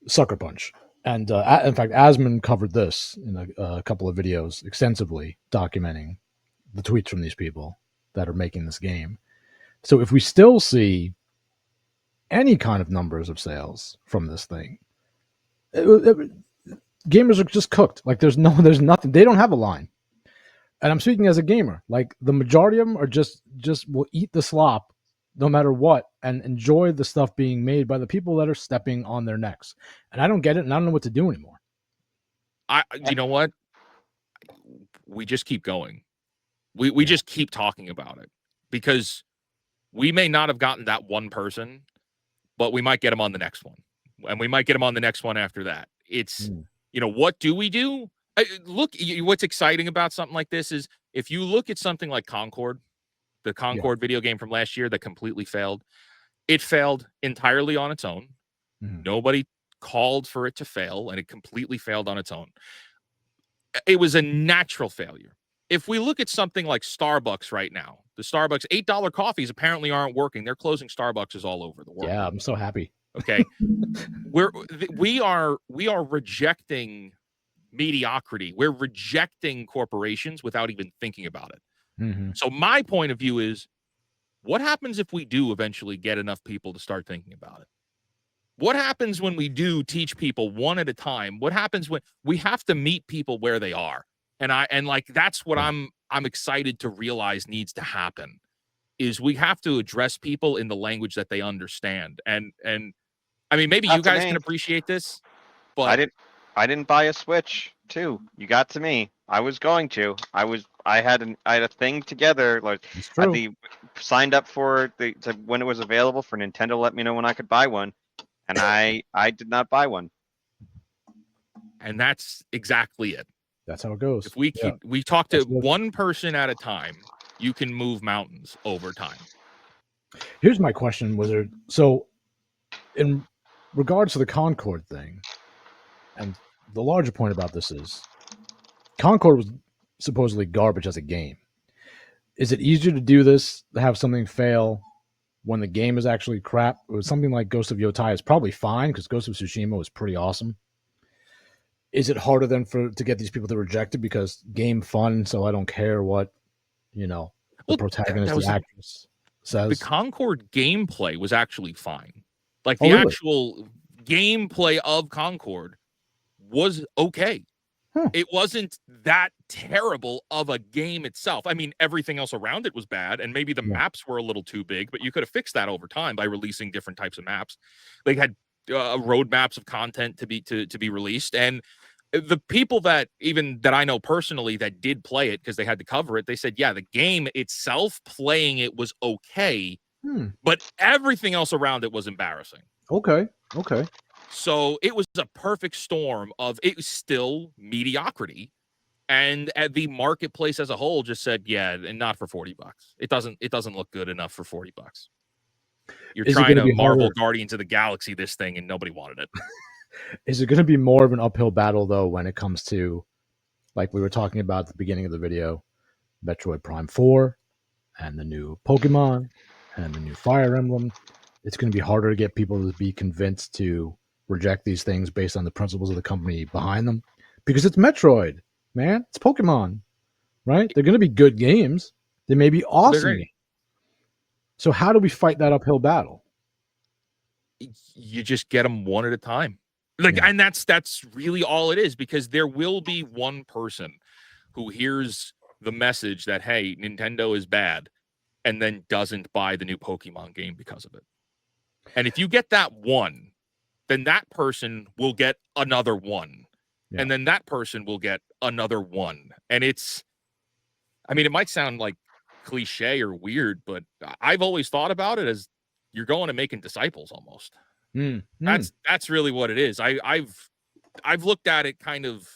Sucker Punch. And in fact, Asmund covered this in a couple of videos extensively documenting the tweets from these people that are making this game. So if we still see any kind of numbers of sales from this thing, gamers are just cooked. Like there's nothing. They don't have a line. And I'm speaking as a gamer. Like the majority of them are just will eat the slop no matter what and enjoy the stuff being made by the people that are stepping on their necks. And I don't get it, and I don't know what to do anymore. You know what? We just keep going. We just keep talking about it because we may not have gotten that one person, but we might get him on the next one, and we might get him on the next one after that. It's what do we do? Look, what's exciting about something like this is if you look at something like Concord, the Concord video game from last year that completely failed. It failed entirely on its own. Nobody called for it to fail, and it completely failed on its own. It was a natural failure. If we look at something like Starbucks right now, the Starbucks $8 coffees apparently aren't working. They're closing Starbucks all over the world. Yeah, I'm so happy. Okay. we are rejecting mediocrity. We're rejecting corporations without even thinking about it. So my point of view is, what happens if we do eventually get enough people to start thinking about it? What happens when we do teach people one at a time? What happens when we have to meet people where they are? And that's what I'm excited to realize needs to happen, is we have to address people in the language that they understand. And I mean, maybe you guys can appreciate this, but I didn't buy a Switch too. You got to me. I was going to. I had a thing together. Like signed up for when it was available for Nintendo to let me know when I could buy one, and I did not buy one. And that's exactly it. That's how it goes. If we talk to one person at a time, you can move mountains over time. Here's my question, Wizard. So, in regards to the Concord thing, and the larger point about this is, Concord was supposedly garbage as a game. Is it easier to do this, to have something fail when the game is actually crap? It was something like Ghost of Yotai is probably fine because Ghost of Tsushima was pretty awesome. Is it harder then to get these people to reject it because game fun, so I don't care what, the protagonist, the actress says? The Concord gameplay was actually fine. Like the actual gameplay of Concord was okay. It wasn't that terrible of a game itself. I mean, everything else around it was bad, and maybe the maps were a little too big, but you could have fixed that over time by releasing different types of maps. They had roadmaps of content to be released, and the people that I know personally that did play it because they had to cover it, they said, yeah, the game itself, playing it was okay, but everything else around it was embarrassing. Okay. So it was a perfect storm of, it was still mediocrity. And at the marketplace as a whole just said, yeah, and not for $40. It doesn't look good enough for $40. You're trying to Marvel Guardians of the Galaxy this thing and nobody wanted it. Is it going to be more of an uphill battle though when it comes to, like we were talking about at the beginning of the video, Metroid Prime 4 and the new Pokemon and the new Fire Emblem? It's going to be harder to get people to be convinced to reject these things based on the principles of the company behind them, because it's Metroid, man. It's Pokemon, right? They're going to be good games. They may be awesome. So how do we fight that uphill battle? You just get them one at a time. And that's really all it is, because there will be one person who hears the message that, hey, Nintendo is bad, and then doesn't buy the new Pokemon game because of it. And if you get that one, then that person will get another one. Yeah. And then that person will get another one. And it might sound like cliche or weird, but I've always thought about it as you're going and making disciples almost. That's really what it is. I've looked at it kind of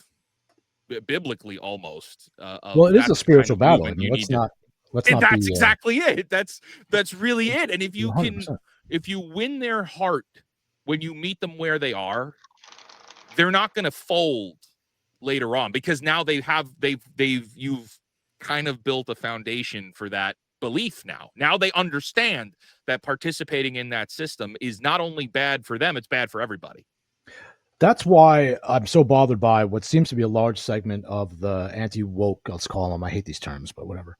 biblically almost. Well, it is a spiritual battle. I mean, let's not that's exactly it. That's really it. And if you 100%. If you win their heart when you meet them where they are, they're not going to fold later on, because now you've kind of built a foundation for that belief. Now they understand that participating in that system is not only bad for them, it's bad for everybody. That's why I'm so bothered by what seems to be a large segment of the anti-woke, let's call them, I hate these terms, but whatever,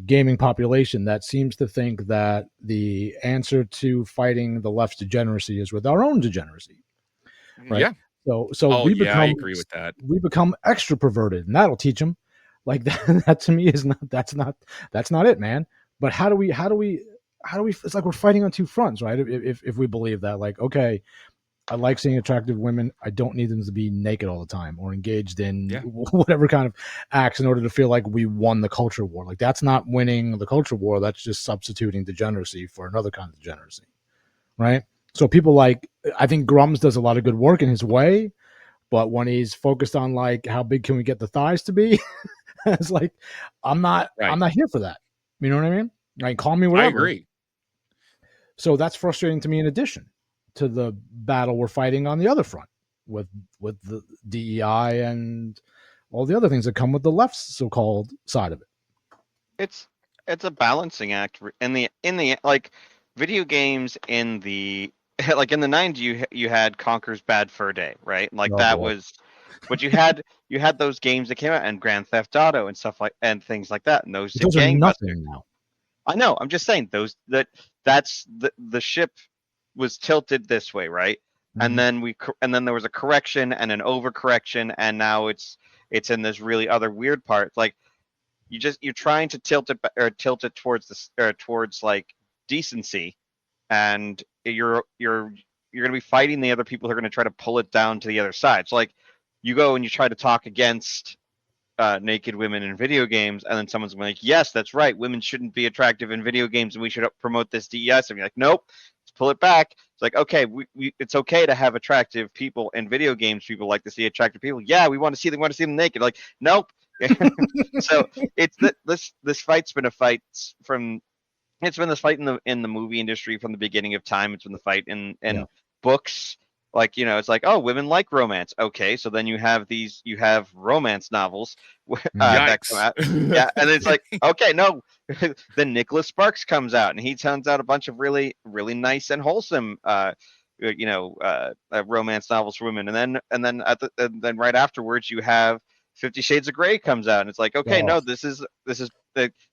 gaming population that seems to think that the answer to fighting the left's degeneracy is with our own degeneracy. Right? Yeah. So I agree with that. We become extra perverted, and that'll teach them. Like that to me is that's not it, man. But how do we? It's like we're fighting on two fronts, right? If we believe that, like, okay, I like seeing attractive women. I don't need them to be naked all the time or engaged in whatever kind of acts in order to feel like we won the culture war. Like, that's not winning the culture war. That's just substituting degeneracy for another kind of degeneracy, right? So people like, I think Grums does a lot of good work in his way, but when he's focused on like how big can we get the thighs to be, it's like I'm not here for that. You know what I mean? Like, call me whatever. I agree. So that's frustrating to me, in addition to the battle we're fighting on the other front with the DEI and all the other things that come with the left's so-called side of it. It's a balancing act in the like video games in the like in the 90s you had Conker's Bad Fur Day, right? Like was, but you had those games that came out, and Grand Theft Auto and stuff and things like that, and those are nothing now. I know, I'm just saying that's the ship was tilted this way, right? Mm-hmm. And then there was a correction and an overcorrection, and now it's in this really other weird part. Like you're trying to tilt it towards like decency, and you're going to be fighting the other people who are going to try to pull it down to the other side. So like you go and you try to talk against naked women in video games, and then someone's like, yes, that's right, women shouldn't be attractive in video games, and we should promote this DES. And you're like, nope, let's pull it back. It's like, okay, it's okay to have attractive people in video games. People like to see attractive people. Yeah, we want to see them naked. Like, nope. So it's this fight's been a fight it's been this fight in the movie industry from the beginning of time. It's been the fight in books. Like, it's like, oh, women like romance. Okay, so then you have romance novels that come out. Yeah, and it's like, okay, no. Then Nicholas Sparks comes out, and he turns out a bunch of really, really nice and wholesome, romance novels for women. And then right afterwards, you have 50 Shades of Grey comes out, and it's like, okay, no, this is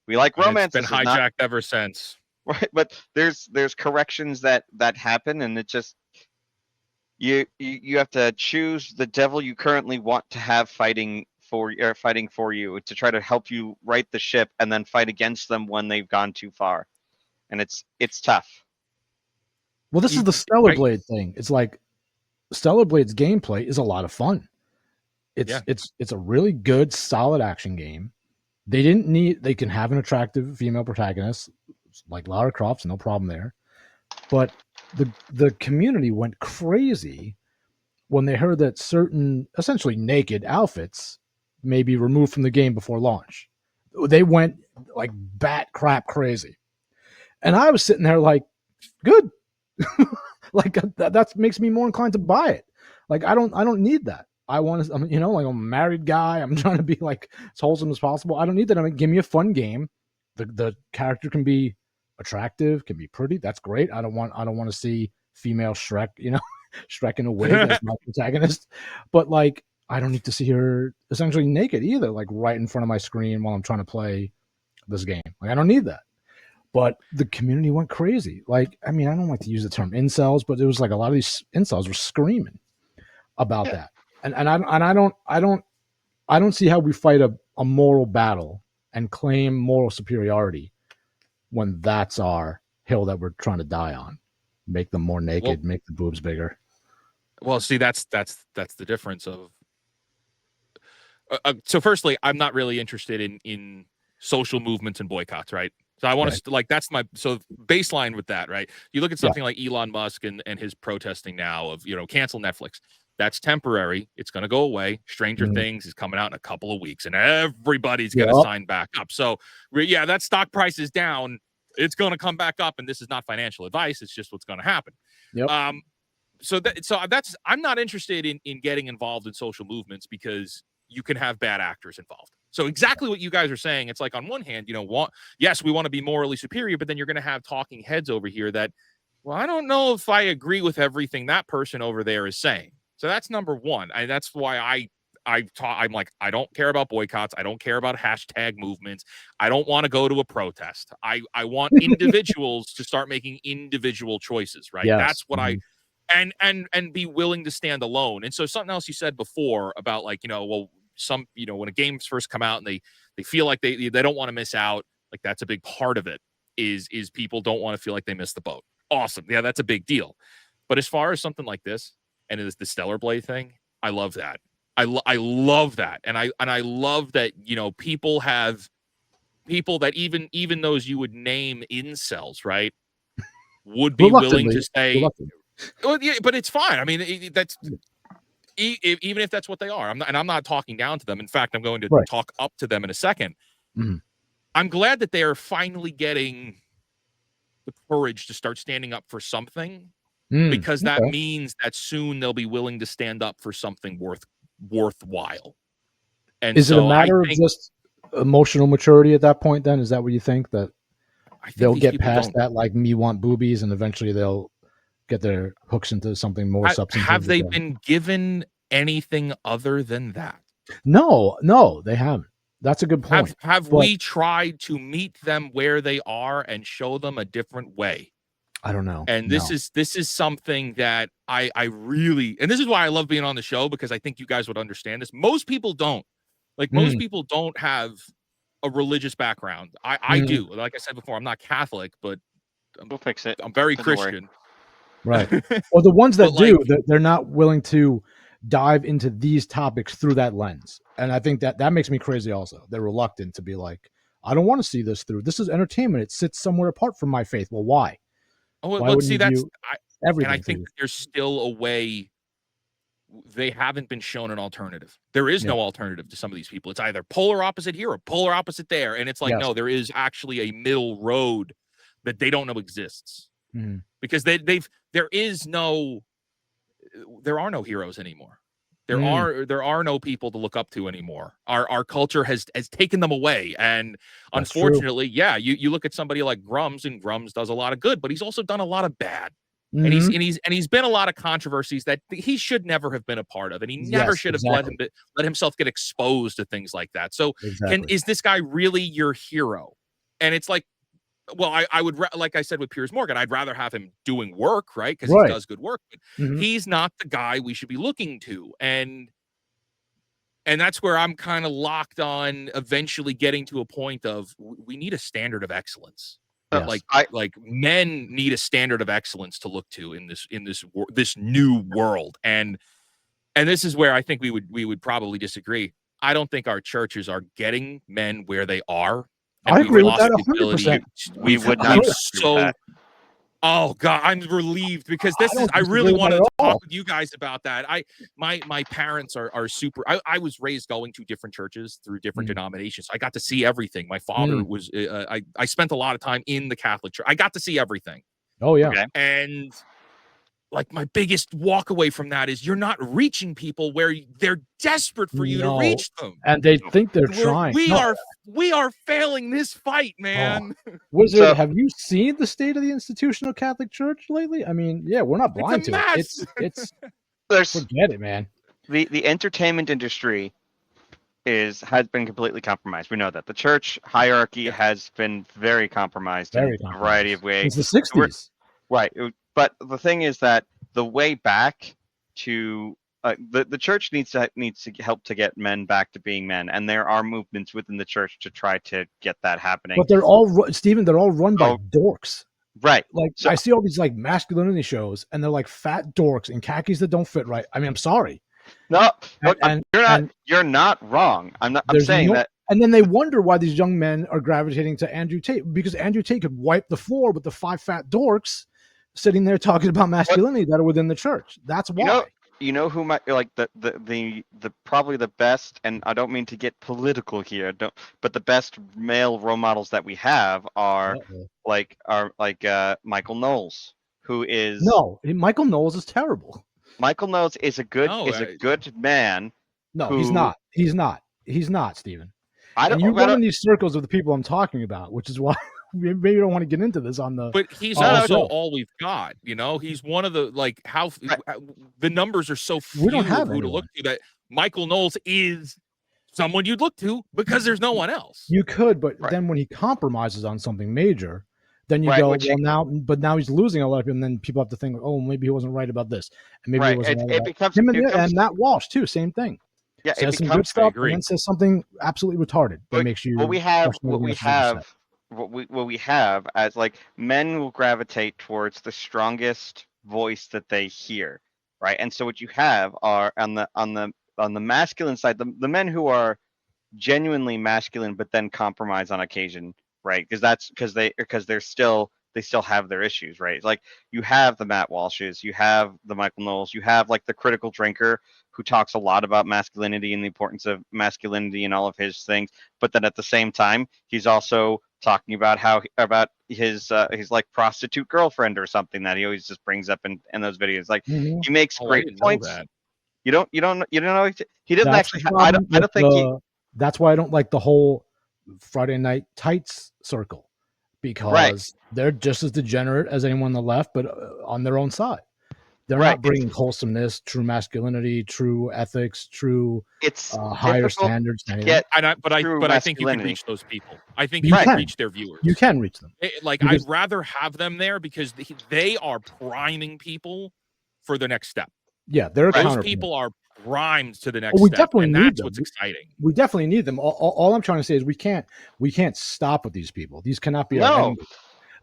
we like romance. It's been hijacked ever since. Right, but there's corrections that happen, and it just. You have to choose the devil you currently want to have fighting for you to try to help you right the ship, and then fight against them when they've gone too far, and it's tough. Well, this is the Stellar Blade thing. It's like Stellar Blade's gameplay is a lot of fun. It's a really good, solid action game. They can have an attractive female protagonist like Lara Croft, no problem there. But the community went crazy when they heard that certain essentially naked outfits may be removed from the game before launch. They went like bat crap crazy. And I was sitting there like, good. Like that makes me more inclined to buy it. Like I don't need that. I want to, like I'm a married guy. I'm trying to be like as wholesome as possible. I don't need that. I mean, give me a fun game. The character can be attractive, can be pretty. That's great. I don't want to see female Shrek, Shrek in a wig as my protagonist. But like, I don't need to see her essentially naked either, like right in front of my screen while I'm trying to play this game. Like I don't need that. But the community went crazy. Like, I mean, I don't like to use the term incels, but it was like a lot of these incels were screaming about that. And I don't see how we fight a moral battle and claim moral superiority when that's our hill that we're trying to die on. Make them more naked, make the boobs bigger. Well, see, that's the difference of. So, firstly, I'm not really interested in social movements and boycotts, right? So I want to like that's my baseline with that, right? You look at something like Elon Musk and his protesting now of cancel Netflix. That's temporary. It's going to go away. Stranger Things is coming out in a couple of weeks, and everybody's going to sign back up. So that stock price is down. It's going to come back up, and this is not financial advice. It's just what's going to happen. Yep. So that's I'm not interested in getting involved in social movements because you can have bad actors involved. So exactly what you guys are saying. It's like on one hand, yes, we want to be morally superior, but then you're going to have talking heads over here that, well, I don't know if I agree with everything that person over there is saying. So that's number one. And that's why I'm like, I don't care about boycotts. I don't care about hashtag movements. I don't want to go to a protest. I want individuals to start making individual choices, right? Yes. That's what and be willing to stand alone. And so something else you said before about like, some, when a game's first come out and they feel like they don't want to miss out, like that's a big part of it is people don't want to feel like they missed the boat. Awesome. Yeah, that's a big deal. But as far as something like this, and it is the Stellar Blade thing, I love that. I love that. And I love that, people that even those you would name incels, right, would be willing to say, well, yeah, but it's fine. I mean, that's even if that's what they are. I'm not talking down to them. In fact, I'm going to talk up to them in a second. I'm glad that they are finally getting the courage to start standing up for something, because that means that soon they'll be willing to stand up for something worthwhile. And is it a matter of just emotional maturity at that point? Then is that what you think, that they'll get past that, like me want boobies, and eventually they'll get their hooks into something more substantive? Have they been given anything other than that? No, they haven't. That's a good point. Have we tried to meet them where they are and show them a different way? I don't know. And this is something that I really, and this is why I love being on the show, because I think you guys would understand this. Most people don't. Like most people don't have a religious background. I do. Like I said before, I'm not Catholic, but we'll fix it. I'm very Christian. Right. Well, the ones that do, they're not willing to dive into these topics through that lens. And I think that makes me crazy also. They're reluctant to be like, I don't want to see this through. This is entertainment. It sits somewhere apart from my faith. Well, why? Oh, well, see, that's everything. And I think there's still a way. They haven't been shown an alternative. There is no alternative to some of these people. It's either polar opposite here or polar opposite there. And it's like, no, there is actually a middle road that they don't know exists. Because there are no heroes anymore. There are no people to look up to anymore. Our culture has taken them away. And that's unfortunately, you look at somebody like Grums, and Grums does a lot of good, but he's also done a lot of bad. And he's been a lot of controversies that he should never have been a part of, and he never should have let himself get exposed to things like that. So is this guy really your hero? And it's like, well, I would, like I said with Piers Morgan, I'd rather have him doing work, right? Because he does good work. But he's not the guy we should be looking to. And that's where I'm kind of locked on eventually getting to a point of we need a standard of excellence. Like men need a standard of excellence to look to in this new world. And and this is where I think we would probably disagree. I don't think our churches are getting men where they are. And I agree with that 100%. We would not disagree with that. Oh God, I'm relieved because I really wanted to talk with you guys about that. My parents are super. I was raised going to different churches through different denominations. I got to see everything. My father was. I spent a lot of time in the Catholic Church. I got to see everything. Oh yeah, okay. And like my biggest walk away from that is you're not reaching people where they're desperate for you to reach them, and they think they're trying. We are failing this fight, man. Wizard, have you seen the state of the institutional Catholic Church lately? I mean, yeah, we're not blind to it. It's forget it, man. The entertainment industry has been completely compromised. We know that the church hierarchy has been very compromised in a variety of ways. Since the 60s. Right. But the thing is that the way back to the church needs to help to get men back to being men, and there are movements within the church to try to get that happening. But they're all Stephen. They're all run by dorks. Right. Like I see all these like masculinity shows, and they're like fat dorks in khakis that don't fit right. I mean, I'm sorry. No, you're not wrong. I'm saying that. And then they wonder why these young men are gravitating to Andrew Tate, because Andrew Tate could wipe the floor with the 5 fat dorks sitting there talking about masculinity that are within the church. That's why. You know who might like the probably the best, and I don't mean to get political here, but the best male role models that we have are Michael Knowles, who is Michael Knowles is terrible. Michael Knowles is a good good man. No, he's not. He's not, Stephen. You run in these circles of the people I'm talking about, which is why maybe you don't want to get into this on the. But he's also all we've got. You know, he's one of the the numbers are so few. We don't have who to look to that Michael Knowles is someone you'd look to because there's no one else. You could, but then when he compromises on something major, then you go, now he's losing a lot of people, and then people have to think, oh, maybe he wasn't right about this, and maybe he wasn't right about him and Matt Walsh too. Same thing. Yeah, says some good stuff and then says something absolutely retarded that makes you. What we have as like men will gravitate towards the strongest voice that they hear, right? And so what you have are on the masculine side, the men who are genuinely masculine but then compromise on occasion, right? Because they still have their issues, right? Like you have the Matt Walshes, you have the Michael Knowles, you have like the critical drinker who talks a lot about masculinity and the importance of masculinity and all of his things, but then at the same time he's also talking about his like prostitute girlfriend or something that he always just brings up in those videos. Like he makes great points. You don't know. He doesn't actually. I don't think that's why I don't like the whole Friday Night Tights circle, because they're just as degenerate as anyone on the left, but on their own side. They're not bringing wholesomeness, true masculinity, true ethics, true higher standards. But I think you can reach those people. I think you can reach their viewers. You can reach them. I'd rather have them there because they are priming people for the next step. Yeah, those people are primed to the next step. Definitely need that's them. What's exciting. We definitely need them. All I'm trying to say is we can't stop with these people. These cannot be our end.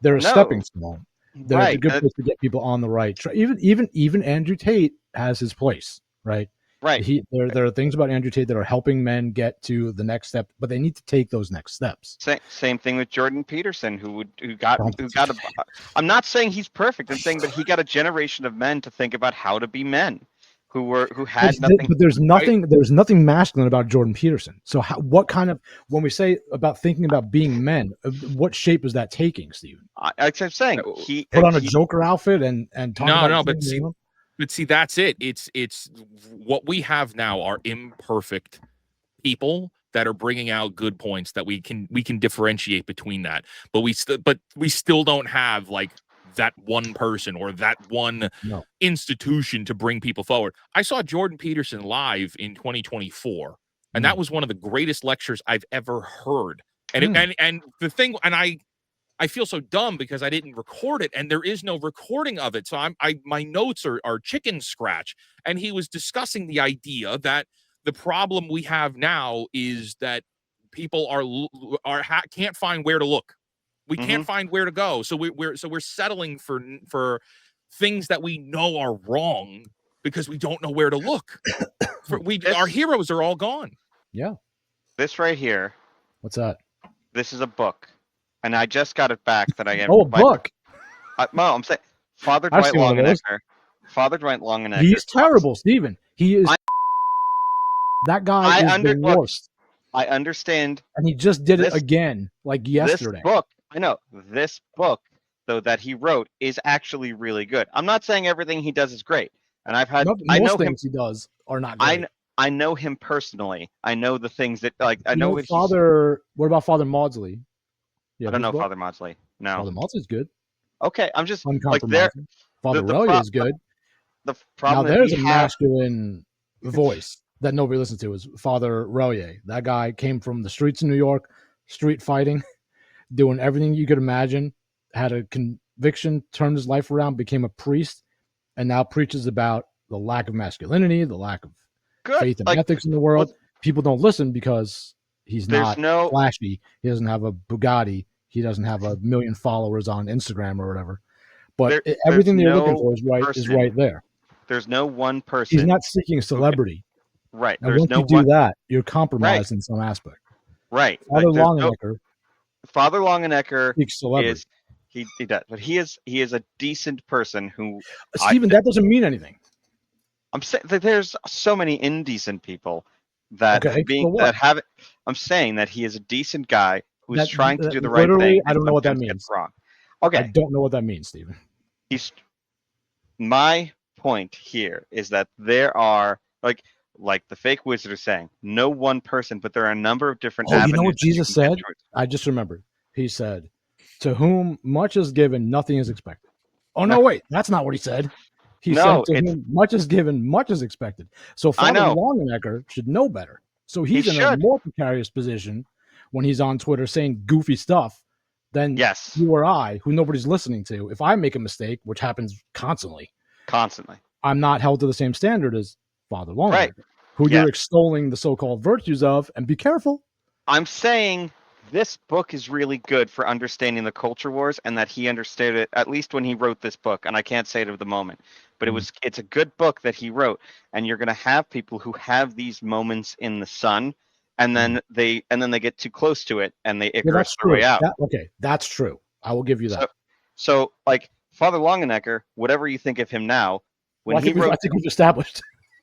They're a stepping stone. They're a good place to get people on the right track. Even Andrew Tate has his place, right? Right. There are things about Andrew Tate that are helping men get to the next step, but they need to take those next steps. Same thing with Jordan Peterson, who got I'm not saying he's perfect. I'm saying that he got a generation of men to think about how to be men, who had nothing. But there's nothing masculine about Jordan Peterson. So when we say about thinking about being men, what shape is that taking, Steven? I'm saying he put on a Joker outfit and talk but see, that's it. It's what we have now are imperfect people that are bringing out good points that we can differentiate between that. But we still don't have like that one person or that one institution to bring people forward. I saw Jordan Peterson live in 2024, and that was one of the greatest lectures I've ever heard. And and the thing, and I feel so dumb because I didn't record it, and there is no recording of it. So my notes are chicken scratch. And he was discussing the idea that the problem we have now is that people can't find where to look. We can't find where to go. So we're settling for things that we know are wrong because we don't know where to look. Our heroes are all gone. Yeah. This right here. What's that? This is a book, and I just got it back. That I am. Oh, a book. No, I'm saying Father Dwight Longenecker. Father Dwight Longenecker. He's terrible, Stephen. He is. That guy is the worst. I understand. And he just did it again, like yesterday. This book, though, that he wrote is actually really good. I'm not saying everything he does is great. And most things he does are not great. I know him personally. I know the things that, like, I know Father. What about Father Maudsley? I don't know Father Maudsley. No. Father Maudsley's good. Okay, I'm just like there. Father Royer is good. The problem now there's a masculine voice that nobody listens to is Father Royer. That guy came from the streets of New York, street fighting, doing everything you could imagine, had a conviction, turned his life around, became a priest, and now preaches about the lack of masculinity, the lack of faith and ethics in the world. People don't listen because he's not flashy. He doesn't have a Bugatti. He doesn't have 1 million followers on Instagram or whatever. But everything they're looking for is right there. There's no one person. He's not seeking celebrity. Right. And once you do that, you're compromised in some aspect. Right. Father Longenecker seeks celebrity. He does, but he is a decent person who. Stephen, that doesn't mean anything. I'm saying that there's so many indecent people that have it. I'm saying that he is a decent guy who's trying to do the right thing. I don't know what that means. Wrong. Okay. I don't know what that means, Stephen. My point here is that there are like the fake wizard is saying, no one person, but there are a number of different avenues. You know what Jesus said? I just remembered. He said, "To whom much is given, nothing is expected." Oh no, wait, that's not what he said. He said, "To whom much is given, much is expected." So Father Longenecker should know better. So he's in a more precarious position when he's on Twitter saying goofy stuff than you or I, who nobody's listening to. If I make a mistake, which happens constantly, I'm not held to the same standard as Father Longenecker, who you're extolling the so-called virtues of, and be careful. I'm saying this book is really good for understanding the culture wars, and that he understood it at least when he wrote this book. And I can't say it at the moment, but it's a good book that he wrote. And you're going to have people who have these moments in the sun, and then they get too close to it, and they Icarus their way out. That's true. I will give you that. So like Father Longenecker, whatever you think of him now, I think we've established.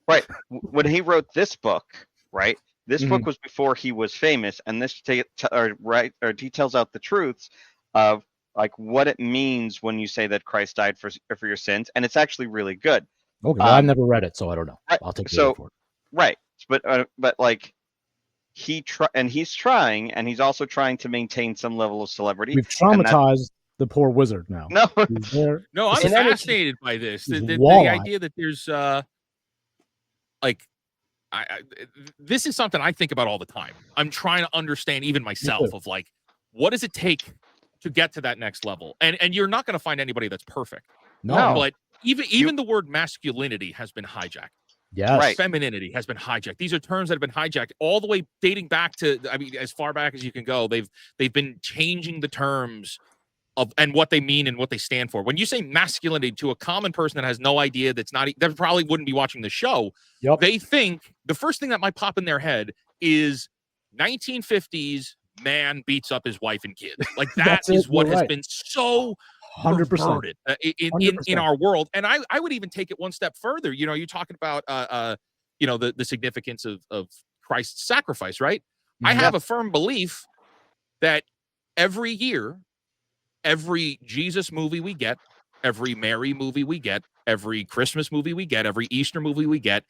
Right. When he wrote this book, right? This book was before he was famous, and this details out the truths of like what it means when you say that Christ died for your sins, and it's actually really good. Okay, well, I've never read it, so I don't know. I'll take the word for it. Right, but like he's trying, and he's also trying to maintain some level of celebrity. We've traumatized the poor wizard now. No, I'm fascinated by this. The idea that there's this is something I think about all the time. I'm trying to understand even myself of like, what does it take to get to that next level? And you're not going to find anybody that's perfect. No. But even the word masculinity has been hijacked. Yes. Right. Femininity has been hijacked. These are terms that have been hijacked all the way dating back to, as far back as you can go. They've been changing the terms of and what they mean and what they stand for. When you say masculinity to a common person that has no idea, that probably wouldn't be watching the show, they think the first thing that might pop in their head is 1950s man beats up his wife and kids. Like that is what has been so 100% in our world. And I would even take it one step further. You know, you're talking about the significance of Christ's sacrifice, right? I have a firm belief that every year, every Jesus movie we get, every Mary movie we get, every Christmas movie we get, every Easter movie we get,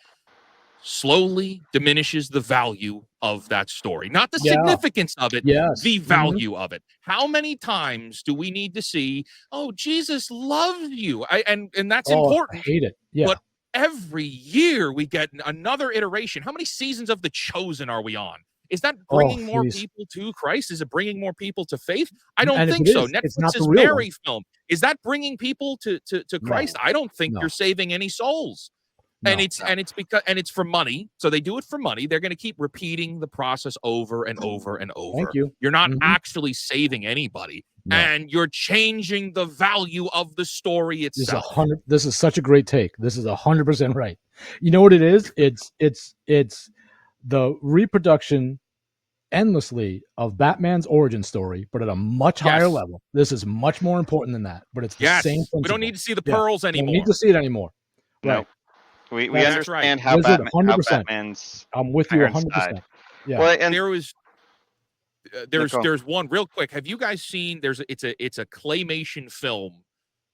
slowly diminishes the value of that story. Not the significance of it, the value of it. How many times do we need to see, oh, Jesus loves you? And that's important. I hate it. Yeah. But every year we get another iteration. How many seasons of The Chosen are we on? Is that bringing more people to Christ? Is it bringing more people to faith? I don't think so. Netflix's Mary film, is that bringing people to Christ? I don't think you're saving any souls. And it's for money. So they do it for money. They're going to keep repeating the process over and over and over. Thank you. You're not actually saving anybody, and you're changing the value of the story itself. This is such a great take. This is 100% right. You know what it is? It's the reproduction endlessly of Batman's origin story, but at a much higher level. This is much more important than that. But it's the same principle. We don't need to see the pearls anymore. We don't need to see it anymore. Right. No. We understand how, Wizard, how Batman's. I'm with you 100%. Side. Yeah. Well, and there's one real quick. Have you guys seen? It's a claymation film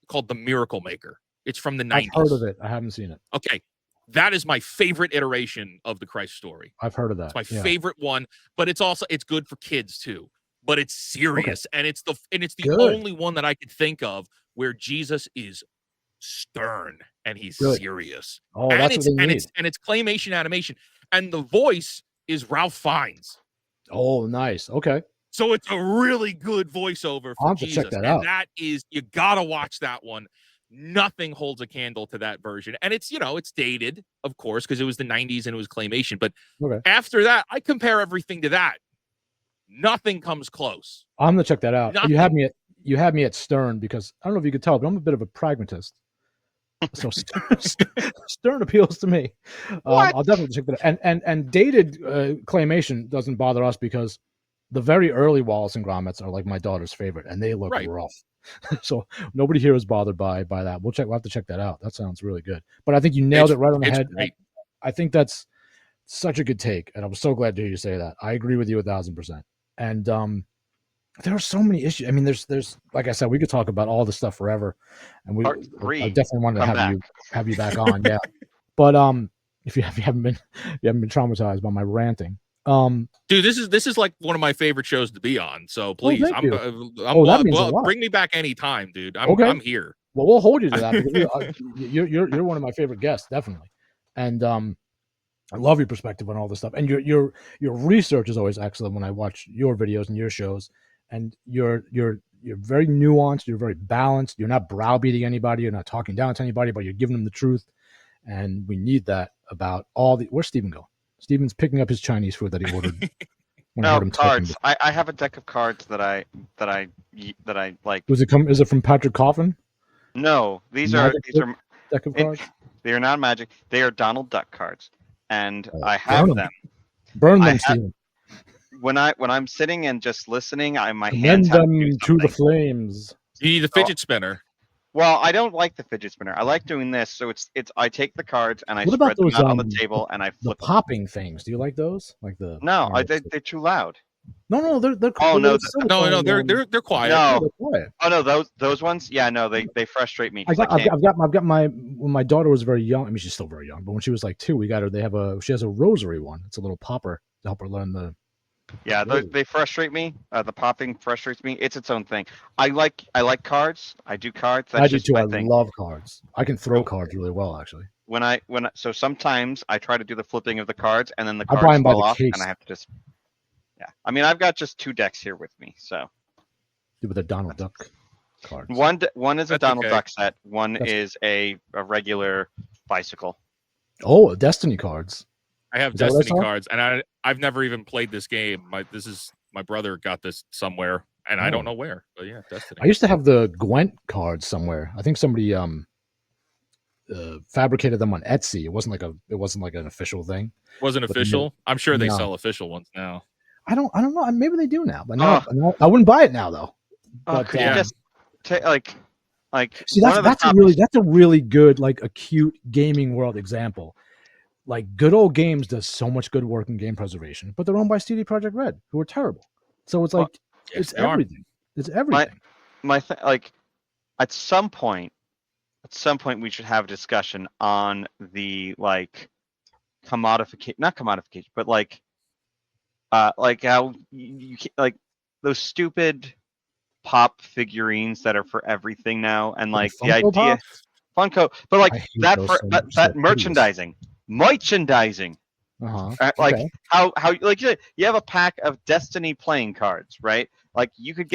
called The Miracle Maker. It's from the 90s. I've heard of it. I haven't seen it. Okay. That is my favorite iteration of the Christ story. I've heard of that. It's my favorite one, but it's good for kids too. But it's serious, and it's the only one that I could think of where Jesus is stern and he's serious. Oh, that's what they need. It's claymation animation, and the voice is Ralph Fiennes. Oh, nice. Okay. So it's a really good voiceover for Jesus. Check that out. That is, you gotta watch that one. Nothing holds a candle to that version. And it's, it's dated, of course, because it was the 90s and it was claymation. But after that, I compare everything to that. Nothing comes close. I'm gonna check that out. Nothing. You had me at Stern because I don't know if you could tell, but I'm a bit of a pragmatist. So Stern appeals to me. I'll definitely check that out. And dated claymation doesn't bother us because the very early Wallace and Gromits are like my daughter's favorite, and they look rough. So nobody here is bothered by that. We'll have to check that out. That sounds really good. But I think you nailed it right on the head. Great. I think that's such a good take, and I'm so glad to hear you say that. I agree with you 1,000%. And there are so many issues. I mean, there's like I said, we could talk about all this stuff forever, and I definitely wanted to have you back on. Yeah, but if you haven't been traumatized by my ranting. Dude, this is like one of my favorite shows to be on. So please, bring me back anytime, dude. I'm here. Well, we'll hold you to that because you're one of my favorite guests, definitely. And I love your perspective on all this stuff. And your research is always excellent when I watch your videos and your shows. And you're very nuanced. You're very balanced. You're not browbeating anybody. You're not talking down to anybody, but you're giving them the truth. And we need that about all the. Where's Steven going? Steven's picking up his Chinese food that he ordered. No, cards. I have a deck of cards that I like. Is it from Patrick Coffin? No, these are deck of cards. They are not magic. They are Donald Duck cards, and I have them. Burn them, Steven. When I'm sitting and just listening, my hands have to the flames. You need a fidget spinner. Well, I don't like the fidget spinner. I like doing this. So it's I take the cards and I spread them out on the table and I flip the popping things. Do you like those? Like the they're too loud. No, they're oh no, they're quiet. No, they're quiet. Oh no, those ones. Yeah, no, they frustrate me. I've got my when my daughter was very young. I mean, she's still very young, but when she was like 2, we got her. She has a rosary one. It's a little popper to help her learn the. Yeah, they frustrate me. The popping frustrates me. It's its own thing. I like cards. I do cards. That's I do too. I thing. love cards. I can throw cards really well, actually. So sometimes I try to do the flipping of the cards, and then the cards fall off, and I have to just. Yeah, I mean, I've got just 2 decks here with me, so. With a Donald Duck card. One is a Donald Duck set. One is a regular bicycle. Oh, Destiny cards. I have Destiny cards, and I've never even played this game. My brother got this somewhere, and I don't know where. But yeah, Destiny. I used to have the Gwent cards somewhere. I think somebody fabricated them on Etsy. It wasn't like an official thing. Wasn't official? I'm sure they sell official ones now. I don't know. Maybe they do now, but I wouldn't buy it now though. But just like see, that's a really good like acute gaming world example. Like good old games does so much good work in game preservation, but they're owned by CD Projekt Red, who are terrible. So it's like it's everything. It's everything. At some point we should have a discussion on the like not commodification, but like how you like those stupid pop figurines that are for everything now, and like the idea Funko, but like that merchandising. How like you have a pack of Destiny playing cards, right? Like you can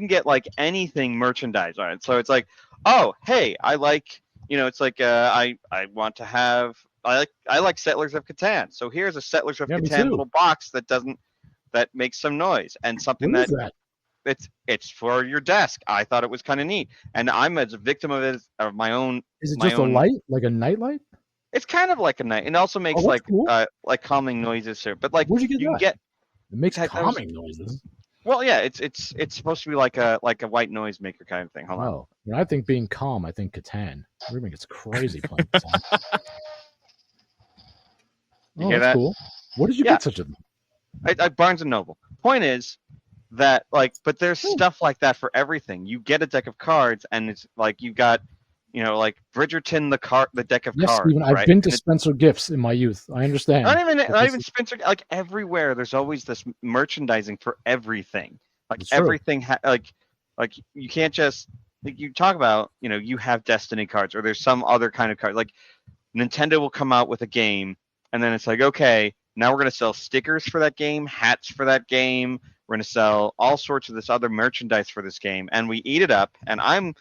get like anything merchandise on it. So it's like, oh hey, I like it's like I want to have I like Settlers of Catan. So here's a Settlers of Catan little box that makes some noise and something what is that? It's for your desk. I thought it was kind of neat, and I'm as a victim of my own. Is it just a light, like a night light? It's kind of like a night. It also makes cool. like calming noises here, but like where'd you get that? It makes calming noises. Well, yeah, it's supposed to be like a white noise maker kind of thing. Hold on. When I think being calm, I think Catan. Everybody gets crazy playing Catan. You hear that? Cool. What did you get such a? I Barnes and Noble. Point is that but there's stuff like that for everything. You get a deck of cards, and it's like you got, like Bridgerton, the deck of cards. Steven, I've been to Spencer Gifts in my youth. I understand. Not even Spencer. Like everywhere, there's always this merchandising for everything. Like everything, like you can't just you talk about. You have Destiny cards, or there's some other kind of card. Like Nintendo will come out with a game, and then it's like, okay, now we're gonna sell stickers for that game, hats for that game. We're gonna sell all sorts of this other merchandise for this game, and we eat it up. And I'm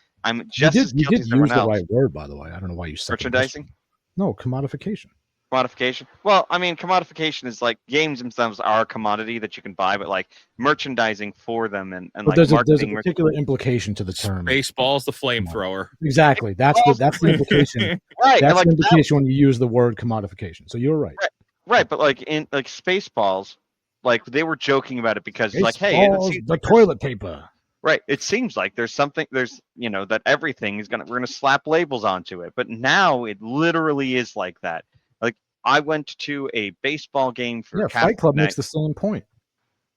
just as guilty as everyone else. You did use the right word, by the way. I don't know why you said merchandising. No, commodification. Commodification. Well, I mean, commodification is like games themselves are a commodity that you can buy, but like merchandising for them and like there's a particular implication to the term. Baseball's the flamethrower. Exactly. That's the implication. Right. That's the implication when you use the word commodification. So you're right. Right, but like in like Spaceballs, like they were joking about it because it's like, hey, the toilet paper. Right. It seems like there's that everything we're gonna slap labels onto it, but now it literally is like that. Like I went to a baseball game for Fight Club makes the same point.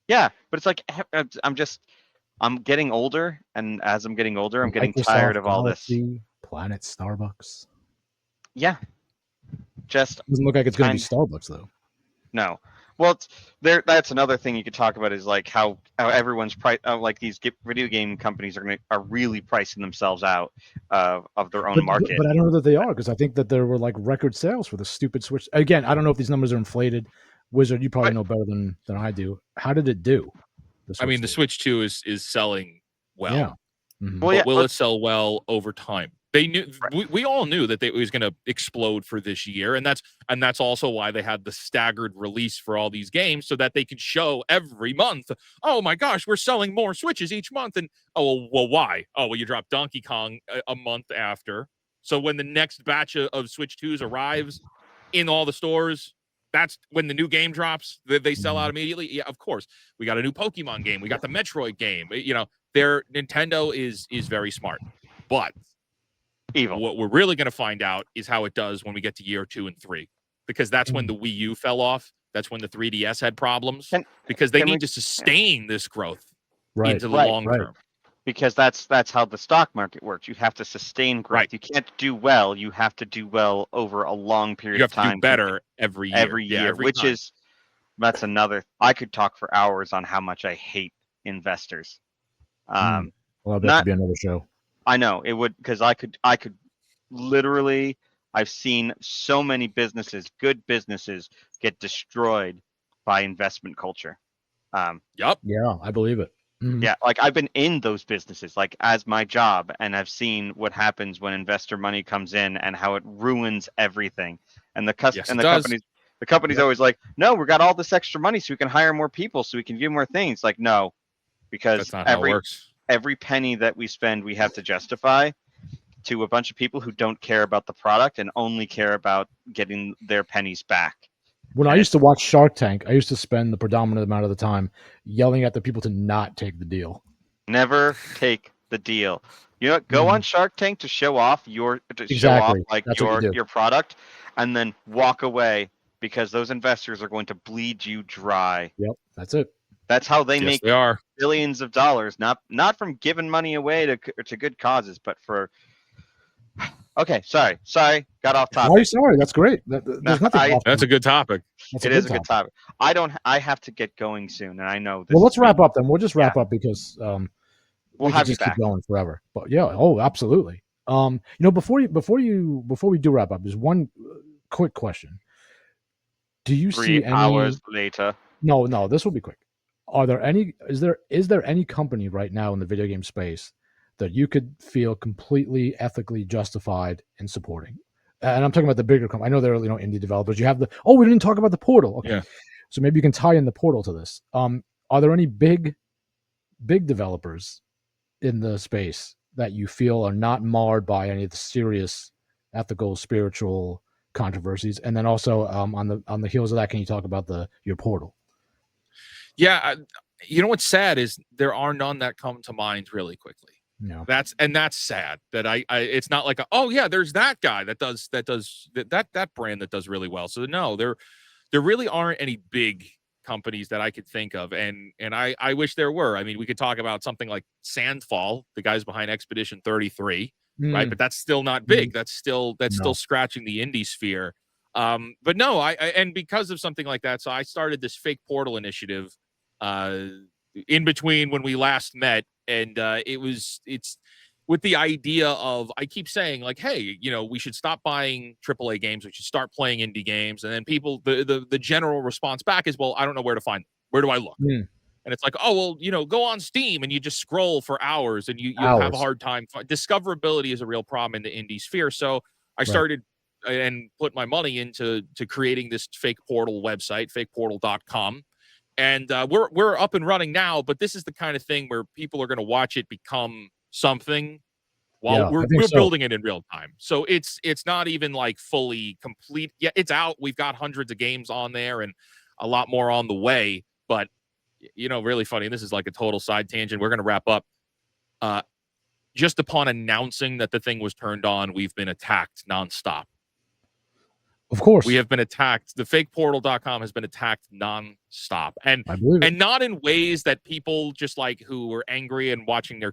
Yeah, but it's like I'm getting older, and as I'm getting older, I'm getting tired of all this. Planet Starbucks. Yeah. Just doesn't look like it's going to be Starbucks though. No. Well, that's another thing you could talk about is like how everyone's like these video game companies are really pricing themselves out of their own market. But I don't know that they are, because I think that there were like record sales for the stupid Switch. Again, I don't know if these numbers are inflated. Wizard, you probably know better than I do. How did it do? The Switch 2 is selling well. Yeah. Mm-hmm. Well, but will it sell well over time? They knew we all knew that it was going to explode for this year, and that's also why they had the staggered release for all these games, so that they could show every month. Oh my gosh, we're selling more Switches each month, and well, why? Oh, well, you dropped Donkey Kong a month after, so when the next batch of Switch 2s arrives in all the stores, that's when the new game drops. They sell out immediately. Yeah, of course. We got a new Pokemon game. We got the Metroid game. Their Nintendo is very smart, but. Evil. What we're really going to find out is how it does when we get to year 2 and 3, because that's when the Wii U fell off. That's when the 3DS had problems, because they need to sustain this growth into the long term. Because that's how the stock market works. You have to sustain growth. Right. You can't do well. You have to do well over a long period of time. You have to do better every year. That's another. I could talk for hours on how much I hate investors. Well, that could be another show. I know it would, because I could literally. I've seen so many good businesses, get destroyed by investment culture. Yep. Yeah, I believe it. Mm-hmm. Yeah, like I've been in those businesses, like as my job, and I've seen what happens when investor money comes in and how it ruins everything. And the company's always like, no, we got all this extra money so we can hire more people, so we can do more things. Like, no, because that's not how it works. Every penny that we spend, we have to justify to a bunch of people who don't care about the product and only care about getting their pennies back. When I used to watch Shark Tank, I used to spend the predominant amount of the time yelling at the people to not take the deal. Never take the deal. Go on Shark Tank to show off your product, and then walk away, because those investors are going to bleed you dry. Yep, that's it. That's how they make billions of dollars, not from giving money away to good causes, but for. Okay, sorry, got off topic. Why are you sorry? That's great. That's a good topic. It is a good topic. I have to get going soon, and I know. Well, let's wrap up then. We'll just wrap up, because we'll have you back. Keep going forever. But yeah, absolutely. Before we do wrap up, there's one quick question. Do you see 3 hours later? No, this will be quick. Is there any company right now in the video game space that you could feel completely ethically justified in supporting? And I'm talking about the bigger company. I know there are indie developers. You have we didn't talk about the Portal. Okay, so maybe you can tie in the Portal to this. Are there any big developers in the space that you feel are not marred by any of the serious ethical, spiritual controversies? And then also on the heels of that, can you talk about your Portal? Yeah, you know what's sad is there are none that come to mind really quickly. No, that's sad that I it's not like there's that guy that does that brand that does really well. So no, there really aren't any big companies that I could think of, and I wish there were. I mean, we could talk about something like Sandfall, the guys behind Expedition 33, right? But that's still not big. That's still scratching the indie sphere. But no, I and because of something like that, so I started this fake Portal initiative in between when we last met, and it's with the idea of, I keep saying like, hey, we should stop buying AAA games, we should start playing indie games, and then people, the general response back is, well, I don't know where to find them. Where do I look? And it's like, oh, well, go on Steam and you just scroll for hours and you'll have a hard time. Discoverability is a real problem in the indie sphere. So I started and put my money into creating this fake Portal website, fakeportal.com. And we're up and running now, but this is the kind of thing where people are going to watch it become something while we're building it in real time. So it's not even like fully complete. Yeah, it's out. We've got hundreds of games on there and a lot more on the way. But really funny. And this is like a total side tangent. We're going to wrap up. Just upon announcing that the thing was turned on, we've been attacked nonstop. Of course. We have been attacked. The fakeportal.com has been attacked nonstop. And not in ways that people just like who were angry and watching their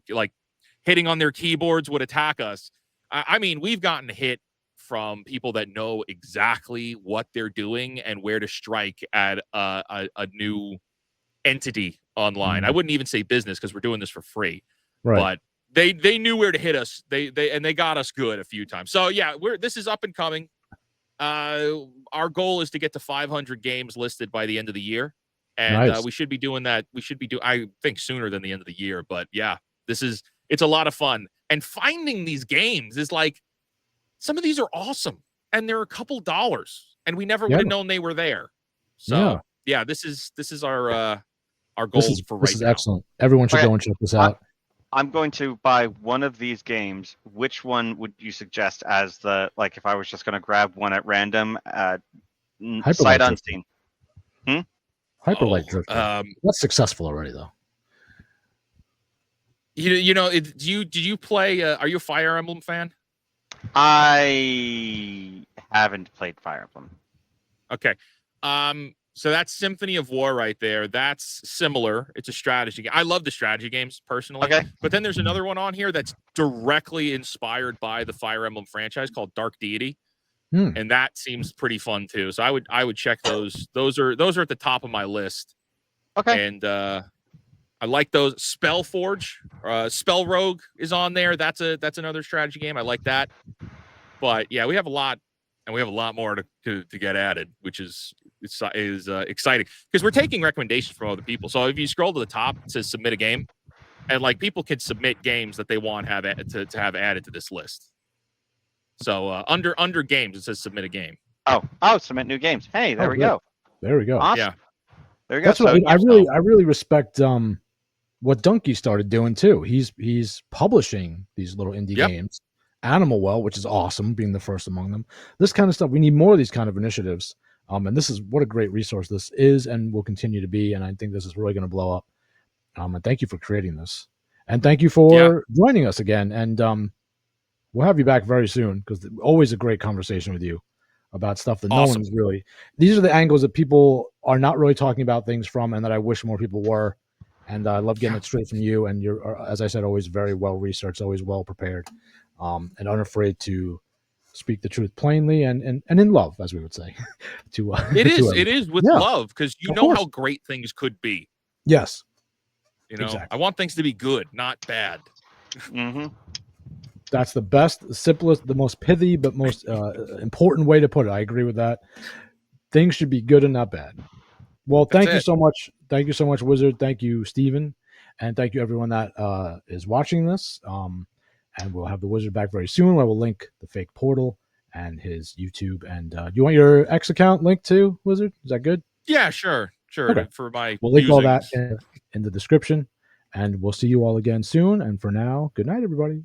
hitting on their keyboards would attack us. I mean, we've gotten hit from people that know exactly what they're doing and where to strike at a new entity online. I wouldn't even say business because we're doing this for free. But they knew where to hit us. They got us good a few times. So yeah, this is up and coming. Our goal is to get to 500 games listed by the end of the year, and we should be doing that. I think sooner than the end of the year, but yeah, it's a lot of fun. And finding these games is like, some of these are awesome, and they're a couple dollars, and we never would have known they were there. So yeah, this is our goals for right now. This is excellent. Everyone should go and check this out. I'm going to buy one of these games. Which one would you suggest as if I was just going to grab one at random, sight unseen? Hyperlight Drifter. That's successful already, though. Did you play? Are you a Fire Emblem fan? I haven't played Fire Emblem. Okay. So that's Symphony of War right there. That's similar. It's a strategy game. I love the strategy games personally. Okay. But then there's another one on here that's directly inspired by the Fire Emblem franchise called Dark Deity. And that seems pretty fun too. So I would check those. Those are at the top of my list. Okay. And I like those. Spellforge, Spell Rogue is on there. That's another strategy game. I like that. But yeah, we have a lot. And we have a lot more to get added, which is exciting because we're taking recommendations from other people. So if you scroll to the top, it says submit a game, and people can submit games that they want to have added to this list. So under games, it says submit a game. Oh, submit new games. Hey, there we go. There we go. Awesome. Yeah, there we go. That's what I really respect. What Donkey started doing too. He's publishing these little indie games. Animal Well, which is awesome, being the first among them. This kind of stuff, we need more of these kind of initiatives. And this is what a great resource this is and will continue to be. And I think this is really going to blow up. And thank you for creating this. And thank you for joining us again. And we'll have you back very soon because always a great conversation with you about stuff that no one's really. These are the angles that people are not really talking about things from, and that I wish more people were. And I love getting it straight from you. And you're, as I said, always very well researched, always well prepared. And unafraid to speak the truth plainly and in love, as we would say. It is with love, because you know how great things could be. Yes, exactly. I want things to be good, not bad. That's the best, the simplest, the most pithy, but most important way to put it. I agree with that. Things should be good and not bad. Well, thank you so much. Thank you so much, Wizard. Thank you, Steven. And thank you everyone that is watching this. And we'll have the Wizard back very soon. I will link the fake portal and his YouTube. And do you want your X account linked too, Wizard? Is that good? Yeah, sure. Okay. For my we'll link all that in the description. And we'll see you all again soon. And for now, good night, everybody.